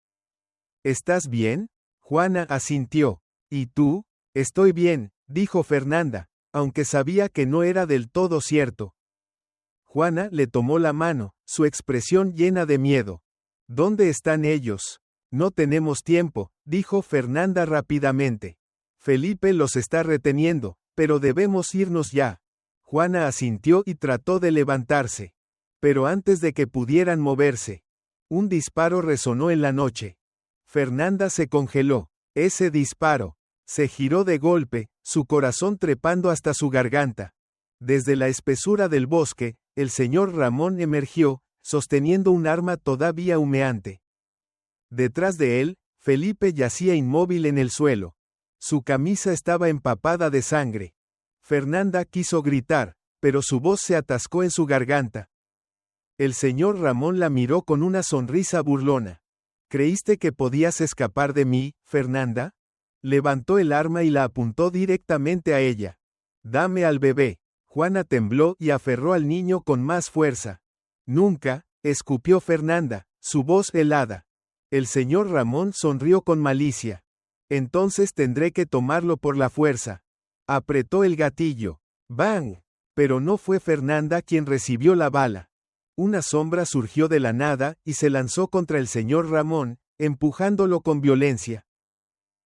¿Estás bien? Juana asintió. ¿Y tú? Estoy bien, dijo Fernanda, aunque sabía que no era del todo cierto. Juana le tomó la mano, su expresión llena de miedo. ¿Dónde están ellos? No tenemos tiempo, dijo Fernanda rápidamente. Felipe los está reteniendo, pero debemos irnos ya. Juana asintió y trató de levantarse. Pero antes de que pudieran moverse, un disparo resonó en la noche. Fernanda se congeló. Ese disparo. Se giró de golpe, su corazón trepando hasta su garganta. Desde la espesura del bosque, el señor Ramón emergió, sosteniendo un arma todavía humeante. Detrás de él, Felipe yacía inmóvil en el suelo. Su camisa estaba empapada de sangre. Fernanda quiso gritar, pero su voz se atascó en su garganta. El señor Ramón la miró con una sonrisa burlona. ¿Creíste que podías escapar de mí, Fernanda? Levantó el arma y la apuntó directamente a ella. Dame al bebé. Juana tembló y aferró al niño con más fuerza. Nunca, escupió Fernanda, su voz helada. El señor Ramón sonrió con malicia. Entonces tendré que tomarlo por la fuerza. Apretó el gatillo. ¡Bang! Pero no fue Fernanda quien recibió la bala. Una sombra surgió de la nada y se lanzó contra el señor Ramón, empujándolo con violencia.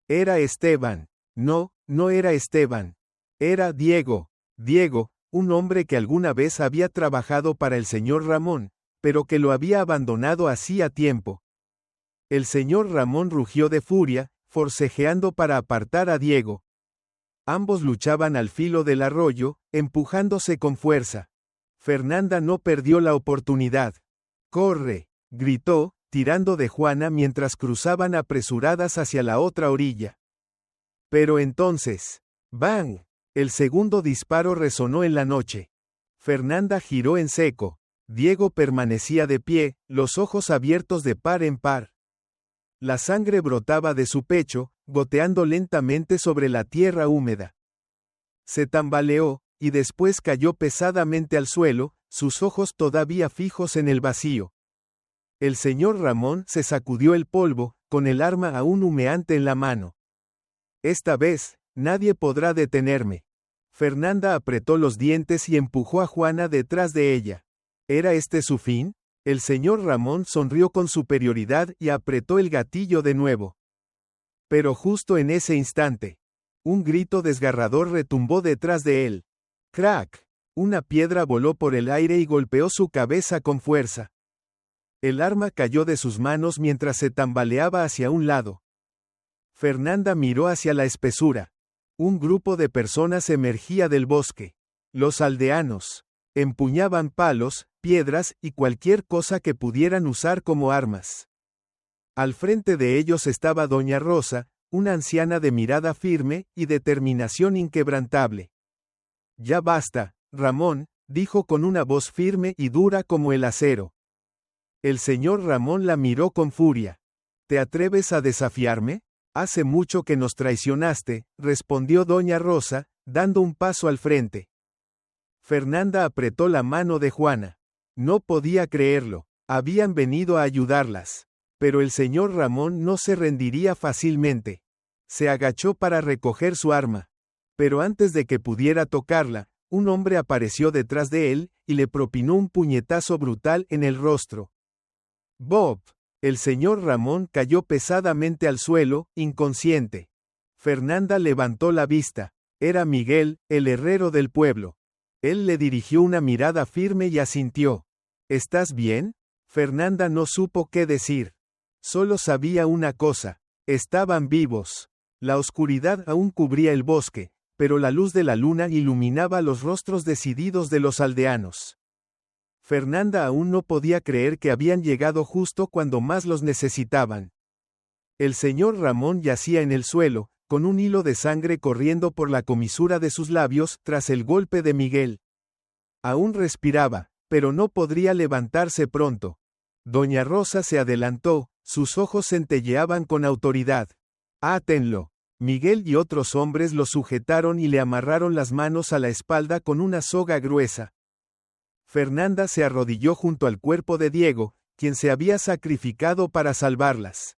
Era Esteban. No, no era Esteban. Era Diego. Diego, un hombre que alguna vez había trabajado para el señor Ramón, pero que lo había abandonado hacía tiempo. El señor Ramón rugió de furia, forcejeando para apartar a Diego. Ambos luchaban al filo del arroyo, empujándose con fuerza. Fernanda no perdió la oportunidad. ¡Corre!, gritó, tirando de Juana mientras cruzaban apresuradas hacia la otra orilla. Pero entonces, ¡bang!, el segundo disparo resonó en la noche. Fernanda giró en seco. Diego permanecía de pie, los ojos abiertos de par en par. La sangre brotaba de su pecho, goteando lentamente sobre la tierra húmeda. Se tambaleó, y después cayó pesadamente al suelo, sus ojos todavía fijos en el vacío. El señor Ramón se sacudió el polvo, con el arma aún humeante en la mano. Esta vez, nadie podrá detenerme. Fernanda apretó los dientes y empujó a Juana detrás de ella. ¿Era este su fin? El señor Ramón sonrió con superioridad y apretó el gatillo de nuevo. Pero justo en ese instante, un grito desgarrador retumbó detrás de él. ¡Crack! Una piedra voló por el aire y golpeó su cabeza con fuerza. El arma cayó de sus manos mientras se tambaleaba hacia un lado. Fernanda miró hacia la espesura. Un grupo de personas emergía del bosque. Los aldeanos empuñaban palos, piedras y cualquier cosa que pudieran usar como armas. Al frente de ellos estaba doña Rosa, una anciana de mirada firme y determinación inquebrantable. Ya basta, Ramón, dijo con una voz firme y dura como el acero. El señor Ramón la miró con furia. ¿Te atreves a desafiarme? Hace mucho que nos traicionaste, respondió doña Rosa, dando un paso al frente. Fernanda apretó la mano de Juana. No podía creerlo, habían venido a ayudarlas. Pero el señor Ramón no se rendiría fácilmente. Se agachó para recoger su arma. Pero antes de que pudiera tocarla, un hombre apareció detrás de él, y le propinó un puñetazo brutal en el rostro. ¡Bob! El señor Ramón cayó pesadamente al suelo, inconsciente. Fernanda levantó la vista. Era Miguel, el herrero del pueblo. Él le dirigió una mirada firme y asintió. ¿Estás bien? Fernanda no supo qué decir. Solo sabía una cosa. Estaban vivos. La oscuridad aún cubría el bosque, pero la luz de la luna iluminaba los rostros decididos de los aldeanos. Fernanda aún no podía creer que habían llegado justo cuando más los necesitaban. El señor Ramón yacía en el suelo, con un hilo de sangre corriendo por la comisura de sus labios tras el golpe de Miguel. Aún respiraba, pero no podría levantarse pronto. Doña Rosa se adelantó, sus ojos centelleaban con autoridad. «Átenlo». Miguel y otros hombres lo sujetaron y le amarraron las manos a la espalda con una soga gruesa. Fernanda se arrodilló junto al cuerpo de Diego, quien se había sacrificado para salvarlas.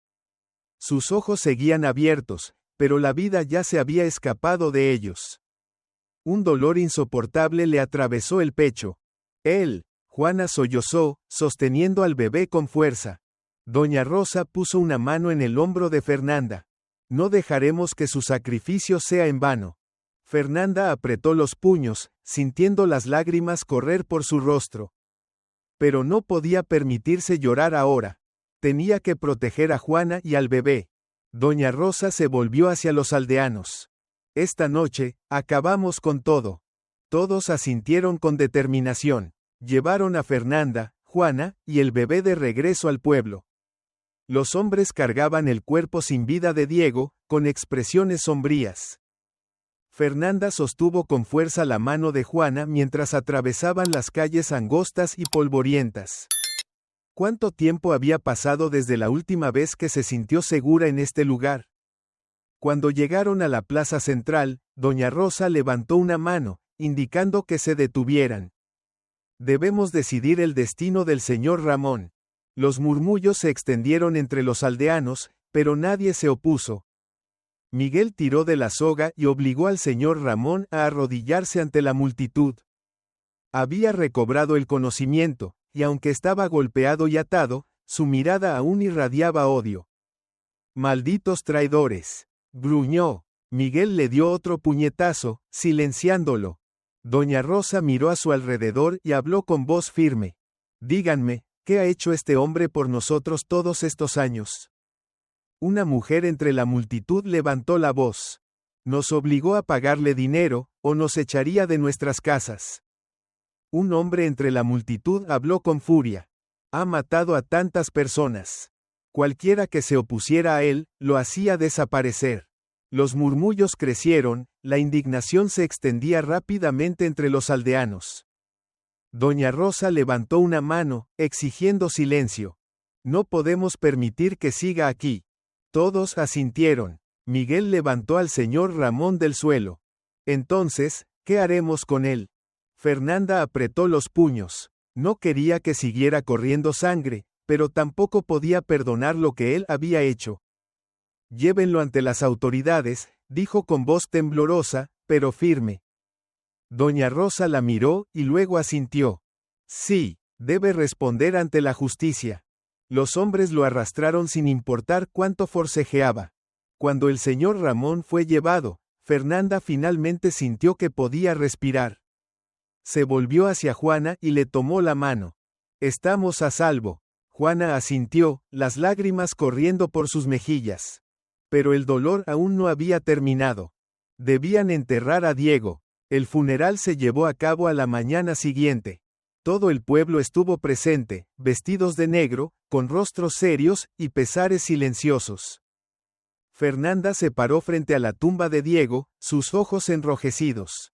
Sus ojos seguían abiertos, pero la vida ya se había escapado de ellos. Un dolor insoportable le atravesó el pecho. Juana sollozó, sosteniendo al bebé con fuerza. Doña Rosa puso una mano en el hombro de Fernanda. No dejaremos que su sacrificio sea en vano. Fernanda apretó los puños, sintiendo las lágrimas correr por su rostro. Pero no podía permitirse llorar ahora. Tenía que proteger a Juana y al bebé. Doña Rosa se volvió hacia los aldeanos. Esta noche, acabamos con todo. Todos asintieron con determinación. Llevaron a Fernanda, Juana, y el bebé de regreso al pueblo. Los hombres cargaban el cuerpo sin vida de Diego, con expresiones sombrías. Fernanda sostuvo con fuerza la mano de Juana mientras atravesaban las calles angostas y polvorientas. ¿Cuánto tiempo había pasado desde la última vez que se sintió segura en este lugar? Cuando llegaron a la plaza central, doña Rosa levantó una mano, indicando que se detuvieran. Debemos decidir el destino del señor Ramón. Los murmullos se extendieron entre los aldeanos, pero nadie se opuso. Miguel tiró de la soga y obligó al señor Ramón a arrodillarse ante la multitud. Había recobrado el conocimiento, y aunque estaba golpeado y atado, su mirada aún irradiaba odio. «Malditos traidores», gruñó. Miguel le dio otro puñetazo, silenciándolo. Doña Rosa miró a su alrededor y habló con voz firme. «Díganme, ¿qué ha hecho este hombre por nosotros todos estos años?» Una mujer entre la multitud levantó la voz. «Nos obligó a pagarle dinero, o nos echaría de nuestras casas». Un hombre entre la multitud habló con furia. «Ha matado a tantas personas. Cualquiera que se opusiera a él, lo hacía desaparecer». Los murmullos crecieron, la indignación se extendía rápidamente entre los aldeanos. Doña Rosa levantó una mano, exigiendo silencio. «No podemos permitir que siga aquí». Todos asintieron. Miguel levantó al señor Ramón del suelo. «Entonces, ¿qué haremos con él?» Fernanda apretó los puños. No quería que siguiera corriendo sangre, pero tampoco podía perdonar lo que él había hecho. «Llévenlo ante las autoridades», dijo con voz temblorosa, pero firme. Doña Rosa la miró y luego asintió. «Sí, debe responder ante la justicia». Los hombres lo arrastraron sin importar cuánto forcejeaba. Cuando el señor Ramón fue llevado, Fernanda finalmente sintió que podía respirar. Se volvió hacia Juana y le tomó la mano. «Estamos a salvo». Juana asintió, las lágrimas corriendo por sus mejillas. Pero el dolor aún no había terminado. Debían enterrar a Diego. El funeral se llevó a cabo a la mañana siguiente. Todo el pueblo estuvo presente, vestidos de negro, con rostros serios y pesares silenciosos. Fernanda se paró frente a la tumba de Diego, sus ojos enrojecidos.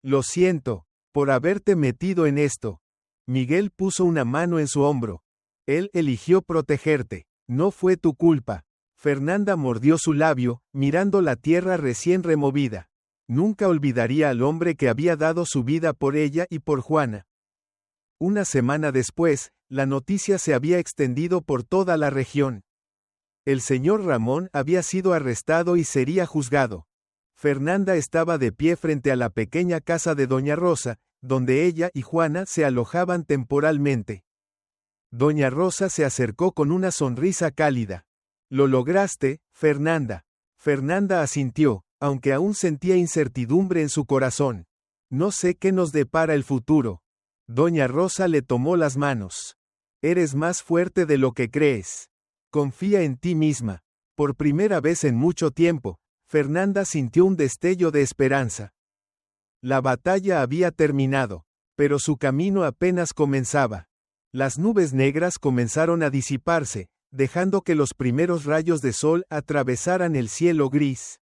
«Lo siento, por haberte metido en esto». Miguel puso una mano en su hombro. «Él eligió protegerte, no fue tu culpa». Fernanda mordió su labio, mirando la tierra recién removida. Nunca olvidaría al hombre que había dado su vida por ella y por Juana. Una semana después, la noticia se había extendido por toda la región. El señor Ramón había sido arrestado y sería juzgado. Fernanda estaba de pie frente a la pequeña casa de doña Rosa, donde ella y Juana se alojaban temporalmente. Doña Rosa se acercó con una sonrisa cálida. «Lo lograste, Fernanda». Fernanda asintió, aunque aún sentía incertidumbre en su corazón. «No sé qué nos depara el futuro». Doña Rosa le tomó las manos. «Eres más fuerte de lo que crees. Confía en ti misma». Por primera vez en mucho tiempo, Fernanda sintió un destello de esperanza. La batalla había terminado, pero su camino apenas comenzaba. Las nubes negras comenzaron a disiparse, dejando que los primeros rayos de sol atravesaran el cielo gris.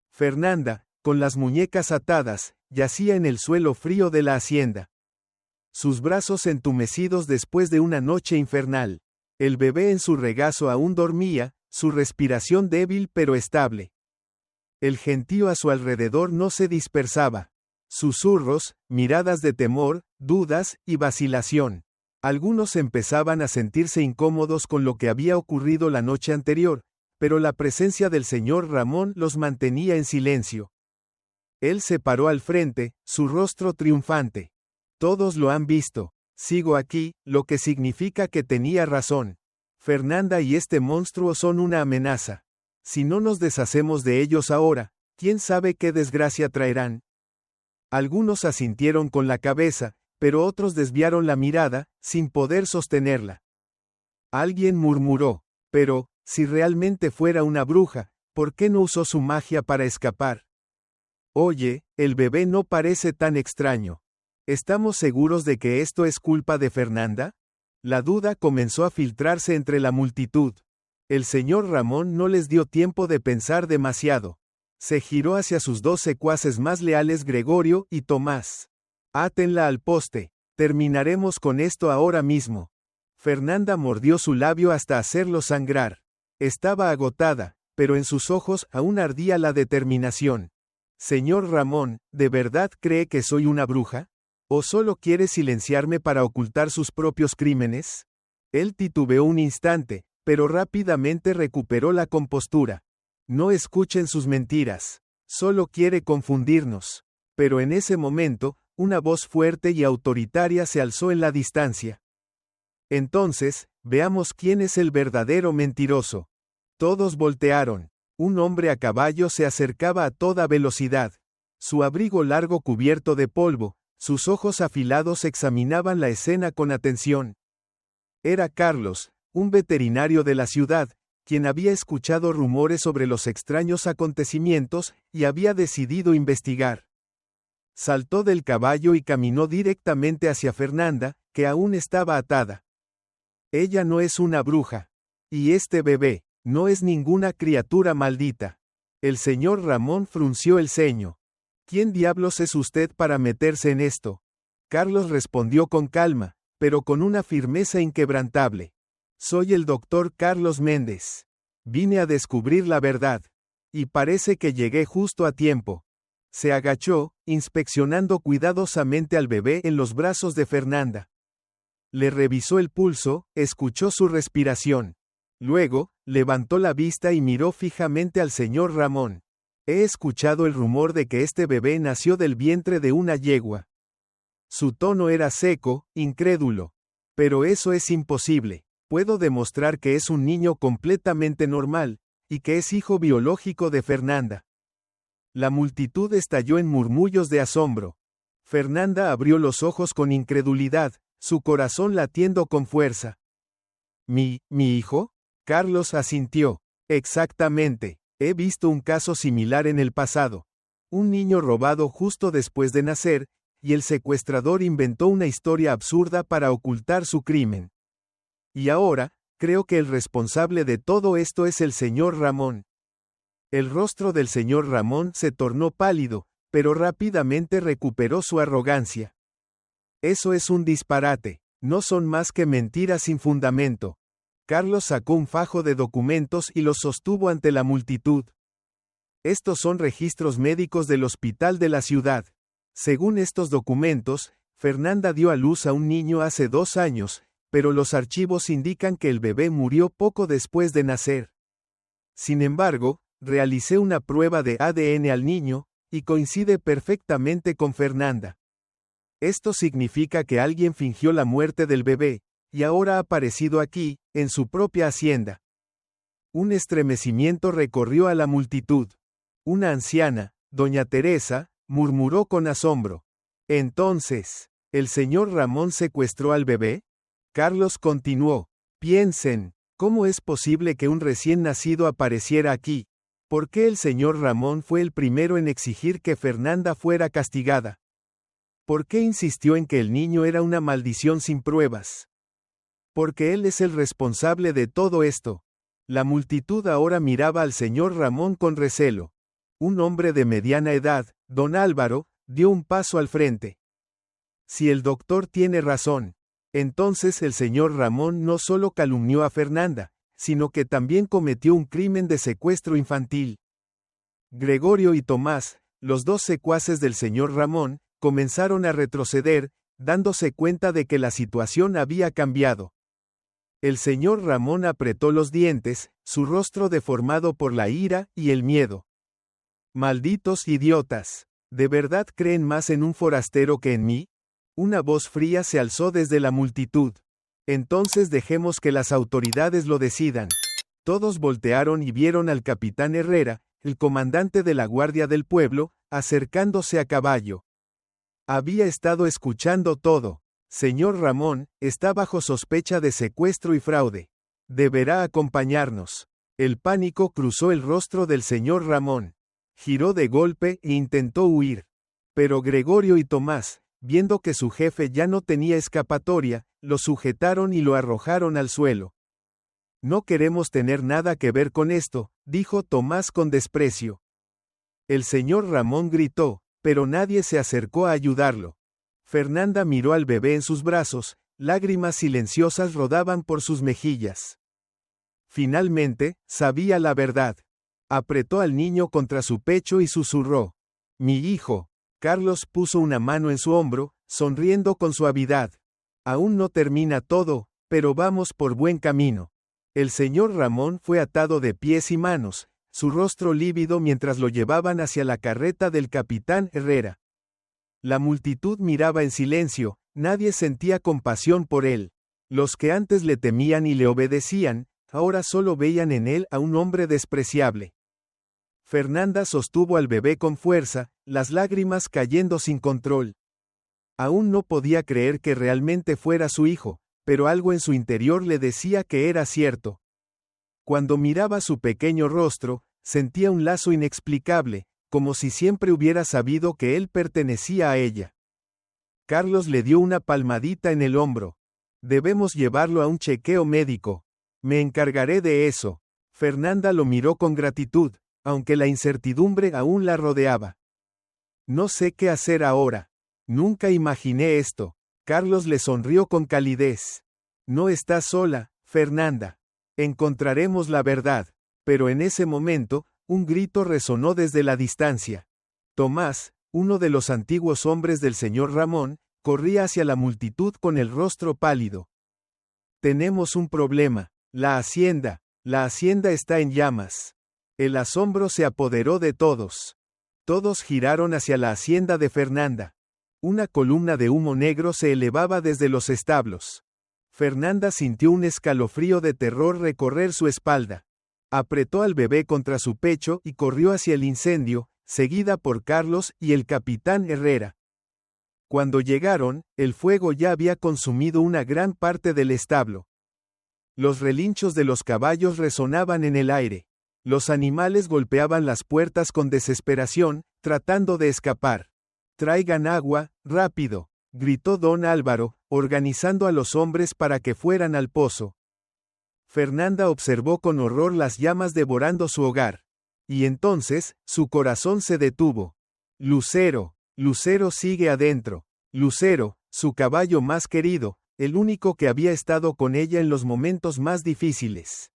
Fernanda, con las muñecas atadas, yacía en el suelo frío de la hacienda. Sus brazos entumecidos después de una noche infernal. El bebé en su regazo aún dormía, su respiración débil pero estable. El gentío a su alrededor no se dispersaba. Susurros, miradas de temor, dudas y vacilación. Algunos empezaban a sentirse incómodos con lo que había ocurrido la noche anterior, pero la presencia del señor Ramón los mantenía en silencio. Él se paró al frente, su rostro triunfante. «Todos lo han visto. Sigo aquí, lo que significa que tenía razón. Fernanda y este monstruo son una amenaza. Si no nos deshacemos de ellos ahora, ¿quién sabe qué desgracia traerán?» Algunos asintieron con la cabeza, pero otros desviaron la mirada, sin poder sostenerla. Alguien murmuró, «Pero, si realmente fuera una bruja, ¿por qué no usó su magia para escapar?» Oye, el bebé no parece tan extraño. ¿Estamos seguros de que esto es culpa de Fernanda? La duda comenzó a filtrarse entre la multitud. El señor Ramón no les dio tiempo de pensar demasiado. Se giró hacia sus dos secuaces más leales, Gregorio y Tomás. Átenla al poste. Terminaremos con esto ahora mismo. Fernanda mordió su labio hasta hacerlo sangrar. Estaba agotada, pero en sus ojos aún ardía la determinación. Señor Ramón, ¿de verdad cree que soy una bruja? ¿O solo quiere silenciarme para ocultar sus propios crímenes? Él titubeó un instante, pero rápidamente recuperó la compostura. No escuchen sus mentiras. Solo quiere confundirnos. Pero en ese momento, una voz fuerte y autoritaria se alzó en la distancia. Entonces, veamos quién es el verdadero mentiroso. Todos voltearon. Un hombre a caballo se acercaba a toda velocidad. Su abrigo largo cubierto de polvo, sus ojos afilados examinaban la escena con atención. Era Carlos, un veterinario de la ciudad, quien había escuchado rumores sobre los extraños acontecimientos y había decidido investigar. Saltó del caballo y caminó directamente hacia Fernanda, que aún estaba atada. Ella no es una bruja. Y este bebé no es ninguna criatura maldita. El señor Ramón frunció el ceño. ¿Quién diablos es usted para meterse en esto? Carlos respondió con calma, pero con una firmeza inquebrantable. Soy el doctor Carlos Méndez. Vine a descubrir la verdad. Y parece que llegué justo a tiempo. Se agachó, inspeccionando cuidadosamente al bebé en los brazos de Fernanda. Le revisó el pulso, escuchó su respiración. Luego, levantó la vista y miró fijamente al señor Ramón. He escuchado el rumor de que este bebé nació del vientre de una yegua. Su tono era seco, incrédulo. Pero eso es imposible. Puedo demostrar que es un niño completamente normal, y que es hijo biológico de Fernanda. La multitud estalló en murmullos de asombro. Fernanda abrió los ojos con incredulidad, su corazón latiendo con fuerza. ¿Mi hijo? Carlos asintió. Exactamente. He visto un caso similar en el pasado. Un niño robado justo después de nacer, y el secuestrador inventó una historia absurda para ocultar su crimen. Y ahora, creo que el responsable de todo esto es el señor Ramón. El rostro del señor Ramón se tornó pálido, pero rápidamente recuperó su arrogancia. Eso es un disparate, no son más que mentiras sin fundamento. Carlos sacó un fajo de documentos y los sostuvo ante la multitud. Estos son registros médicos del hospital de la ciudad. Según estos documentos, Fernanda dio a luz a un niño hace 2 años, pero los archivos indican que el bebé murió poco después de nacer. Sin embargo, realicé una prueba de ADN al niño, y coincide perfectamente con Fernanda. Esto significa que alguien fingió la muerte del bebé, y ahora ha aparecido aquí, en su propia hacienda. Un estremecimiento recorrió a la multitud. Una anciana, doña Teresa, murmuró con asombro. Entonces, ¿el señor Ramón secuestró al bebé? Carlos continuó. Piensen, ¿cómo es posible que un recién nacido apareciera aquí? ¿Por qué el señor Ramón fue el primero en exigir que Fernanda fuera castigada? ¿Por qué insistió en que el niño era una maldición sin pruebas? Porque él es el responsable de todo esto. La multitud ahora miraba al señor Ramón con recelo. Un hombre de mediana edad, don Álvaro, dio un paso al frente. Si el doctor tiene razón, entonces el señor Ramón no solo calumnió a Fernanda, sino que también cometió un crimen de secuestro infantil. Gregorio y Tomás, los 2 secuaces del señor Ramón, comenzaron a retroceder, dándose cuenta de que la situación había cambiado. El señor Ramón apretó los dientes, su rostro deformado por la ira y el miedo. Malditos idiotas, ¿de verdad creen más en un forastero que en mí? Una voz fría se alzó desde la multitud. Entonces dejemos que las autoridades lo decidan. Todos voltearon y vieron al capitán Herrera, el comandante de la Guardia del Pueblo, acercándose a caballo. Había estado escuchando todo. Señor Ramón, está bajo sospecha de secuestro y fraude. Deberá acompañarnos. El pánico cruzó el rostro del señor Ramón. Giró de golpe e intentó huir. Pero Gregorio y Tomás, viendo que su jefe ya no tenía escapatoria, lo sujetaron y lo arrojaron al suelo. No queremos tener nada que ver con esto, dijo Tomás con desprecio. El señor Ramón gritó, pero nadie se acercó a ayudarlo. Fernanda miró al bebé en sus brazos, lágrimas silenciosas rodaban por sus mejillas. Finalmente, sabía la verdad. Apretó al niño contra su pecho y susurró: «Mi hijo». Carlos puso una mano en su hombro, sonriendo con suavidad. Aún no termina todo, pero vamos por buen camino. El señor Ramón fue atado de pies y manos, su rostro lívido mientras lo llevaban hacia la carreta del capitán Herrera. La multitud miraba en silencio, nadie sentía compasión por él. Los que antes le temían y le obedecían, ahora solo veían en él a un hombre despreciable. Fernanda sostuvo al bebé con fuerza, las lágrimas cayendo sin control. Aún no podía creer que realmente fuera su hijo, pero algo en su interior le decía que era cierto. Cuando miraba su pequeño rostro, sentía un lazo inexplicable, como si siempre hubiera sabido que él pertenecía a ella. Carlos le dio una palmadita en el hombro. «Debemos llevarlo a un chequeo médico. Me encargaré de eso». Fernanda lo miró con gratitud, aunque la incertidumbre aún la rodeaba. «No sé qué hacer ahora. Nunca imaginé esto». Carlos le sonrió con calidez. «No estás sola, Fernanda. Encontraremos la verdad». Pero en ese momento, un grito resonó desde la distancia. Tomás, uno de los antiguos hombres del señor Ramón, corría hacia la multitud con el rostro pálido. «Tenemos un problema. La hacienda está en llamas». El asombro se apoderó de todos. Todos giraron hacia la hacienda de Fernanda. Una columna de humo negro se elevaba desde los establos. Fernanda sintió un escalofrío de terror recorrer su espalda. Apretó al bebé contra su pecho y corrió hacia el incendio, seguida por Carlos y el capitán Herrera. Cuando llegaron, el fuego ya había consumido una gran parte del establo. Los relinchos de los caballos resonaban en el aire. Los animales golpeaban las puertas con desesperación, tratando de escapar. «Traigan agua, rápido», gritó don Álvaro, organizando a los hombres para que fueran al pozo. Fernanda observó con horror las llamas devorando su hogar. Y entonces, su corazón se detuvo. Lucero sigue adentro. Lucero, su caballo más querido, el único que había estado con ella en los momentos más difíciles.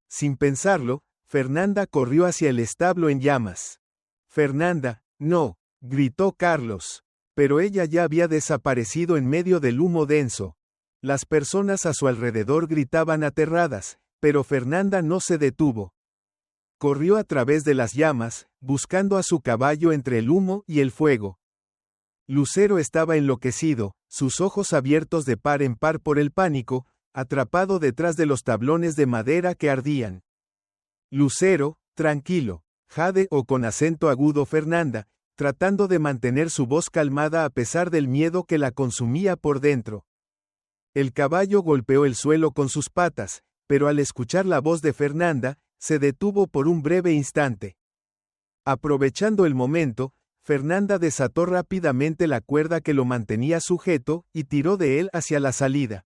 Sin pensarlo, Fernanda corrió hacia el establo en llamas. «Fernanda, no», gritó Carlos. Pero ella ya había desaparecido en medio del humo denso. Las personas a su alrededor gritaban aterradas, pero Fernanda no se detuvo. Corrió a través de las llamas, buscando a su caballo entre el humo y el fuego. Lucero estaba enloquecido, sus ojos abiertos de par en par por el pánico, atrapado detrás de los tablones de madera que ardían. «Lucero, tranquilo», jadeó con acento agudo Fernanda, tratando de mantener su voz calmada a pesar del miedo que la consumía por dentro. El caballo golpeó el suelo con sus patas, pero al escuchar la voz de Fernanda, se detuvo por un breve instante. Aprovechando el momento, Fernanda desató rápidamente la cuerda que lo mantenía sujeto y tiró de él hacia la salida.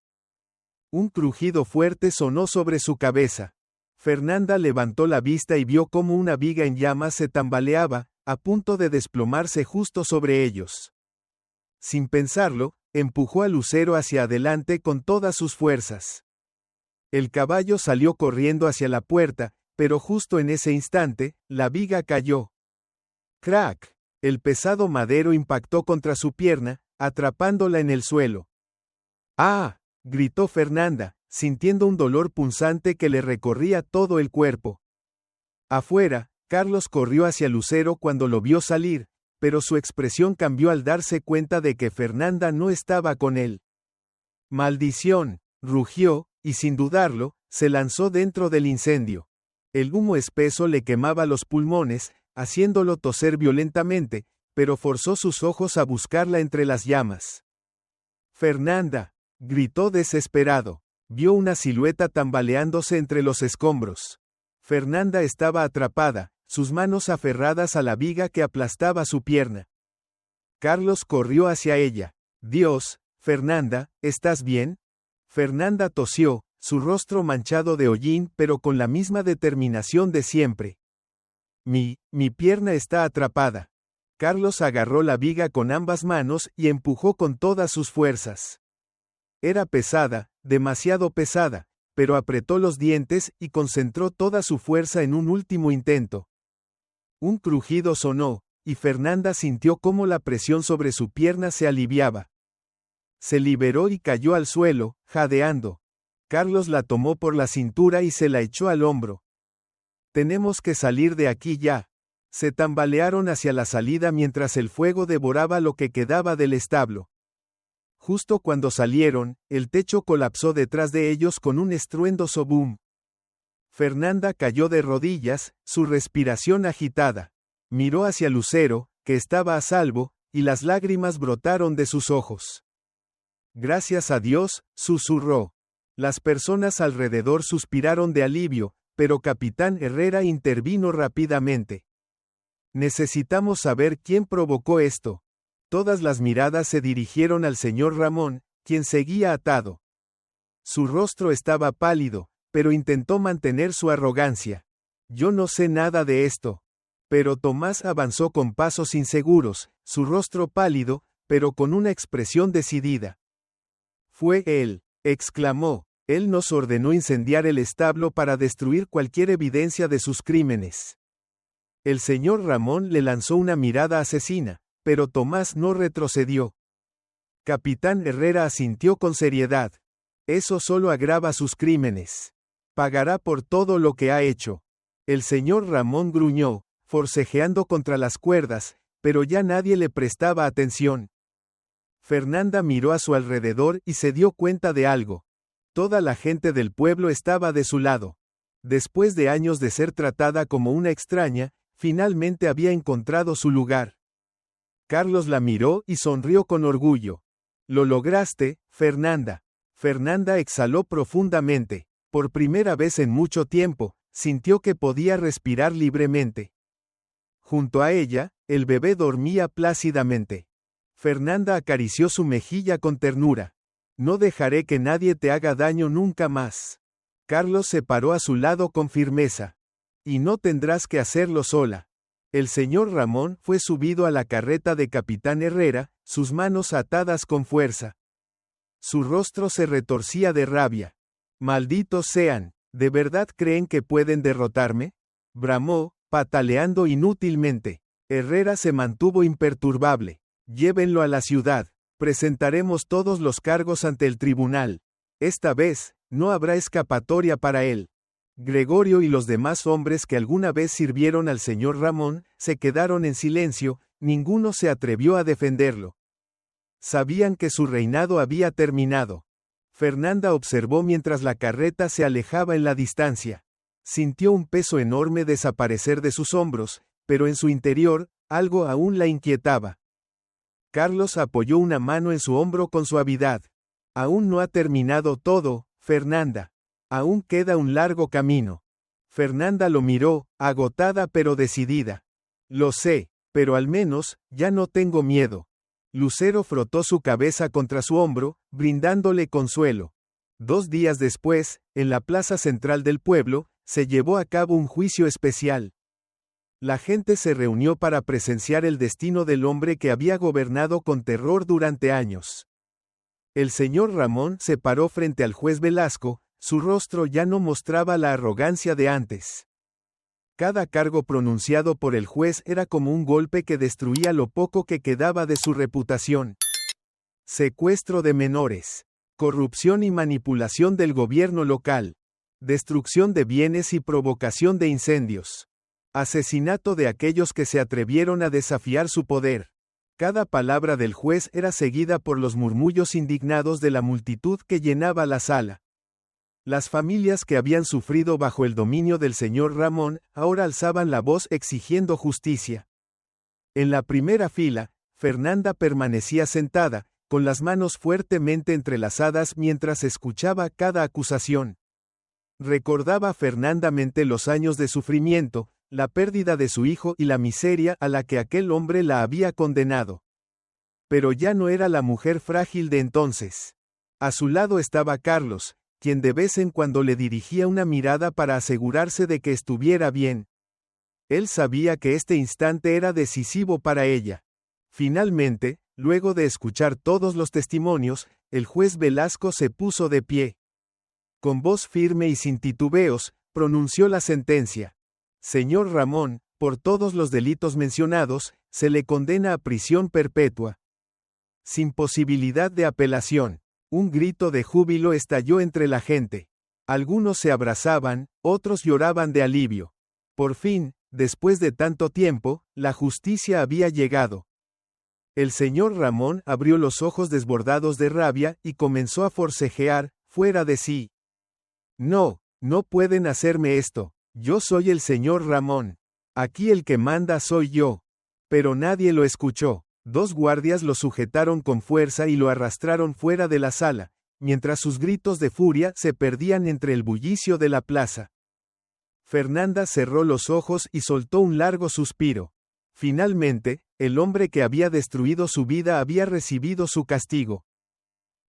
Un crujido fuerte sonó sobre su cabeza. Fernanda levantó la vista y vio cómo una viga en llamas se tambaleaba, a punto de desplomarse justo sobre ellos. Sin pensarlo, empujó a Lucero hacia adelante con todas sus fuerzas. El caballo salió corriendo hacia la puerta, pero justo en ese instante, la viga cayó. ¡Crack! El pesado madero impactó contra su pierna, atrapándola en el suelo. ¡Ah!, gritó Fernanda, sintiendo un dolor punzante que le recorría todo el cuerpo. Afuera, Carlos corrió hacia Lucero cuando lo vio salir, pero su expresión cambió al darse cuenta de que Fernanda no estaba con él. «¡Maldición!», rugió, y sin dudarlo, se lanzó dentro del incendio. El humo espeso le quemaba los pulmones, haciéndolo toser violentamente, pero forzó sus ojos a buscarla entre las llamas. «¡Fernanda!», gritó desesperado. Vio una silueta tambaleándose entre los escombros. Fernanda estaba atrapada, sus manos aferradas a la viga que aplastaba su pierna. Carlos corrió hacia ella. Dios, Fernanda, ¿estás bien? Fernanda tosió, su rostro manchado de hollín pero con la misma determinación de siempre. Mi pierna está atrapada. Carlos agarró la viga con ambas manos y empujó con todas sus fuerzas. Era pesada, demasiado pesada, pero apretó los dientes y concentró toda su fuerza en un último intento. Un crujido sonó, y Fernanda sintió cómo la presión sobre su pierna se aliviaba. Se liberó y cayó al suelo, jadeando. Carlos la tomó por la cintura y se la echó al hombro. Tenemos que salir de aquí ya. Se tambalearon hacia la salida mientras el fuego devoraba lo que quedaba del establo. Justo cuando salieron, el techo colapsó detrás de ellos con un estruendoso boom. Fernanda cayó de rodillas, su respiración agitada. Miró hacia Lucero, que estaba a salvo, y las lágrimas brotaron de sus ojos. Gracias a Dios, susurró. Las personas alrededor suspiraron de alivio, pero Capitán Herrera intervino rápidamente. Necesitamos saber quién provocó esto. Todas las miradas se dirigieron al señor Ramón, quien seguía atado. Su rostro estaba pálido, pero intentó mantener su arrogancia. Yo no sé nada de esto. Pero Tomás avanzó con pasos inseguros, su rostro pálido, pero con una expresión decidida. Fue él, exclamó. Él nos ordenó incendiar el establo para destruir cualquier evidencia de sus crímenes. El señor Ramón le lanzó una mirada asesina, pero Tomás no retrocedió. Capitán Herrera asintió con seriedad. Eso solo agrava sus crímenes. Pagará por todo lo que ha hecho. El señor Ramón gruñó, forcejeando contra las cuerdas, pero ya nadie le prestaba atención. Fernanda miró a su alrededor y se dio cuenta de algo. Toda la gente del pueblo estaba de su lado. Después de años de ser tratada como una extraña, finalmente había encontrado su lugar. Carlos la miró y sonrió con orgullo. Lo lograste, Fernanda. Fernanda exhaló profundamente. Por primera vez en mucho tiempo, sintió que podía respirar libremente. Junto a ella, el bebé dormía plácidamente. Fernanda acarició su mejilla con ternura. No dejaré que nadie te haga daño nunca más. Carlos se paró a su lado con firmeza. Y no tendrás que hacerlo sola. El señor Ramón fue subido a la carreta de Capitán Herrera, sus manos atadas con fuerza. Su rostro se retorcía de rabia. Malditos sean, ¿de verdad creen que pueden derrotarme? Bramó, pataleando inútilmente. Herrera se mantuvo imperturbable. Llévenlo a la ciudad. Presentaremos todos los cargos ante el tribunal. Esta vez, no habrá escapatoria para él. Gregorio y los demás hombres que alguna vez sirvieron al señor Ramón, se quedaron en silencio, ninguno se atrevió a defenderlo. Sabían que su reinado había terminado. Fernanda observó mientras la carreta se alejaba en la distancia. Sintió un peso enorme desaparecer de sus hombros, pero en su interior, algo aún la inquietaba. Carlos apoyó una mano en su hombro con suavidad. Aún no ha terminado todo, Fernanda. Aún queda un largo camino. Fernanda lo miró, agotada pero decidida. Lo sé, pero al menos, ya no tengo miedo. Lucero frotó su cabeza contra su hombro, brindándole consuelo. 2 días después, en la plaza central del pueblo, se llevó a cabo un juicio especial. La gente se reunió para presenciar el destino del hombre que había gobernado con terror durante años. El señor Ramón se paró frente al juez Velasco, su rostro ya no mostraba la arrogancia de antes. Cada cargo pronunciado por el juez era como un golpe que destruía lo poco que quedaba de su reputación. Secuestro de menores, corrupción y manipulación del gobierno local, destrucción de bienes y provocación de incendios, asesinato de aquellos que se atrevieron a desafiar su poder. Cada palabra del juez era seguida por los murmullos indignados de la multitud que llenaba la sala. Las familias que habían sufrido bajo el dominio del señor Ramón, ahora alzaban la voz exigiendo justicia. En la primera fila, Fernanda permanecía sentada, con las manos fuertemente entrelazadas mientras escuchaba cada acusación. Recordaba fernandamente los años de sufrimiento, la pérdida de su hijo y la miseria a la que aquel hombre la había condenado. Pero ya no era la mujer frágil de entonces. A su lado estaba Carlos, quien de vez en cuando le dirigía una mirada para asegurarse de que estuviera bien. Él sabía que este instante era decisivo para ella. Finalmente, luego de escuchar todos los testimonios, el juez Velasco se puso de pie. Con voz firme y sin titubeos, pronunció la sentencia. Señor Ramón, por todos los delitos mencionados, se le condena a prisión perpetua. Sin posibilidad de apelación. Un grito de júbilo estalló entre la gente. Algunos se abrazaban, otros lloraban de alivio. Por fin, después de tanto tiempo, la justicia había llegado. El señor Ramón abrió los ojos desbordados de rabia y comenzó a forcejear, fuera de sí. No, no pueden hacerme esto. Yo soy el señor Ramón. Aquí el que manda soy yo. Pero nadie lo escuchó. 2 guardias lo sujetaron con fuerza y lo arrastraron fuera de la sala, mientras sus gritos de furia se perdían entre el bullicio de la plaza. Fernanda cerró los ojos y soltó un largo suspiro. Finalmente, el hombre que había destruido su vida había recibido su castigo.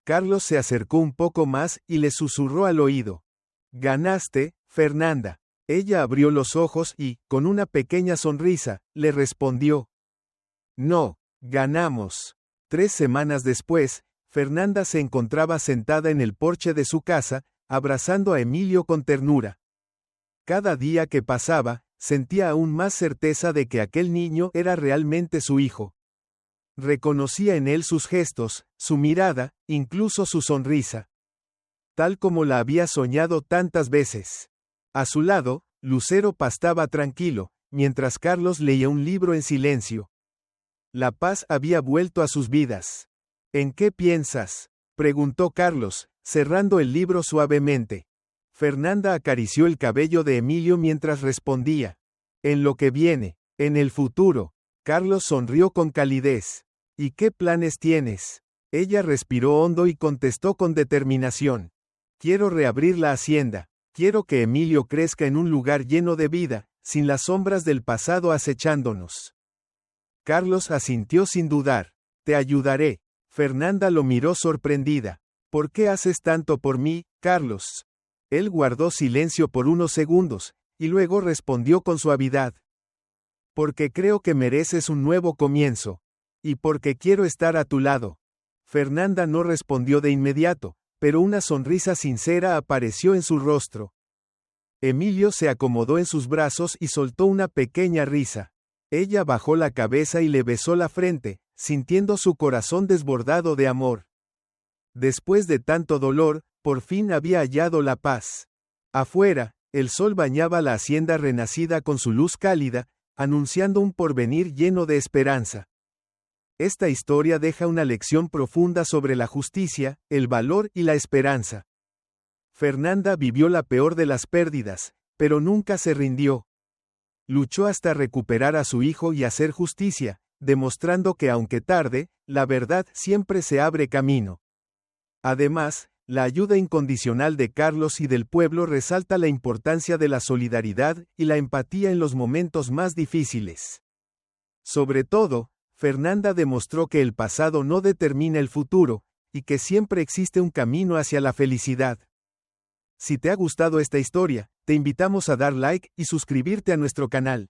Carlos se acercó un poco más y le susurró al oído. «Ganaste, Fernanda». Ella abrió los ojos y, con una pequeña sonrisa, le respondió. «No, ganamos». 3 semanas después, Fernanda se encontraba sentada en el porche de su casa, abrazando a Emilio con ternura. Cada día que pasaba, sentía aún más certeza de que aquel niño era realmente su hijo. Reconocía en él sus gestos, su mirada, incluso su sonrisa. Tal como la había soñado tantas veces. A su lado, Lucero pastaba tranquilo, mientras Carlos leía un libro en silencio. La paz había vuelto a sus vidas. ¿En qué piensas?, preguntó Carlos, cerrando el libro suavemente. Fernanda acarició el cabello de Emilio mientras respondía. En lo que viene, en el futuro. Carlos sonrió con calidez. ¿Y qué planes tienes? Ella respiró hondo y contestó con determinación. Quiero reabrir la hacienda. Quiero que Emilio crezca en un lugar lleno de vida, sin las sombras del pasado acechándonos. Carlos asintió sin dudar. Te ayudaré. Fernanda lo miró sorprendida. ¿Por qué haces tanto por mí, Carlos? Él guardó silencio por unos segundos, y luego respondió con suavidad. Porque creo que mereces un nuevo comienzo. Y porque quiero estar a tu lado. Fernanda no respondió de inmediato, pero una sonrisa sincera apareció en su rostro. Emilio se acomodó en sus brazos y soltó una pequeña risa. Ella bajó la cabeza y le besó la frente, sintiendo su corazón desbordado de amor. Después de tanto dolor, por fin había hallado la paz. Afuera, el sol bañaba la hacienda renacida con su luz cálida, anunciando un porvenir lleno de esperanza. Esta historia deja una lección profunda sobre la justicia, el valor y la esperanza. Fernanda vivió la peor de las pérdidas, pero nunca se rindió. Luchó hasta recuperar a su hijo y hacer justicia, demostrando que aunque tarde, la verdad siempre se abre camino. Además, la ayuda incondicional de Carlos y del pueblo resalta la importancia de la solidaridad y la empatía en los momentos más difíciles. Sobre todo, Fernanda demostró que el pasado no determina el futuro, y que siempre existe un camino hacia la felicidad. Si te ha gustado esta historia, te invitamos a dar like y suscribirte a nuestro canal.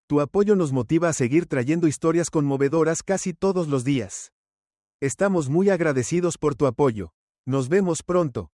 Tu apoyo nos motiva a seguir trayendo historias conmovedoras casi todos los días. Estamos muy agradecidos por tu apoyo. Nos vemos pronto.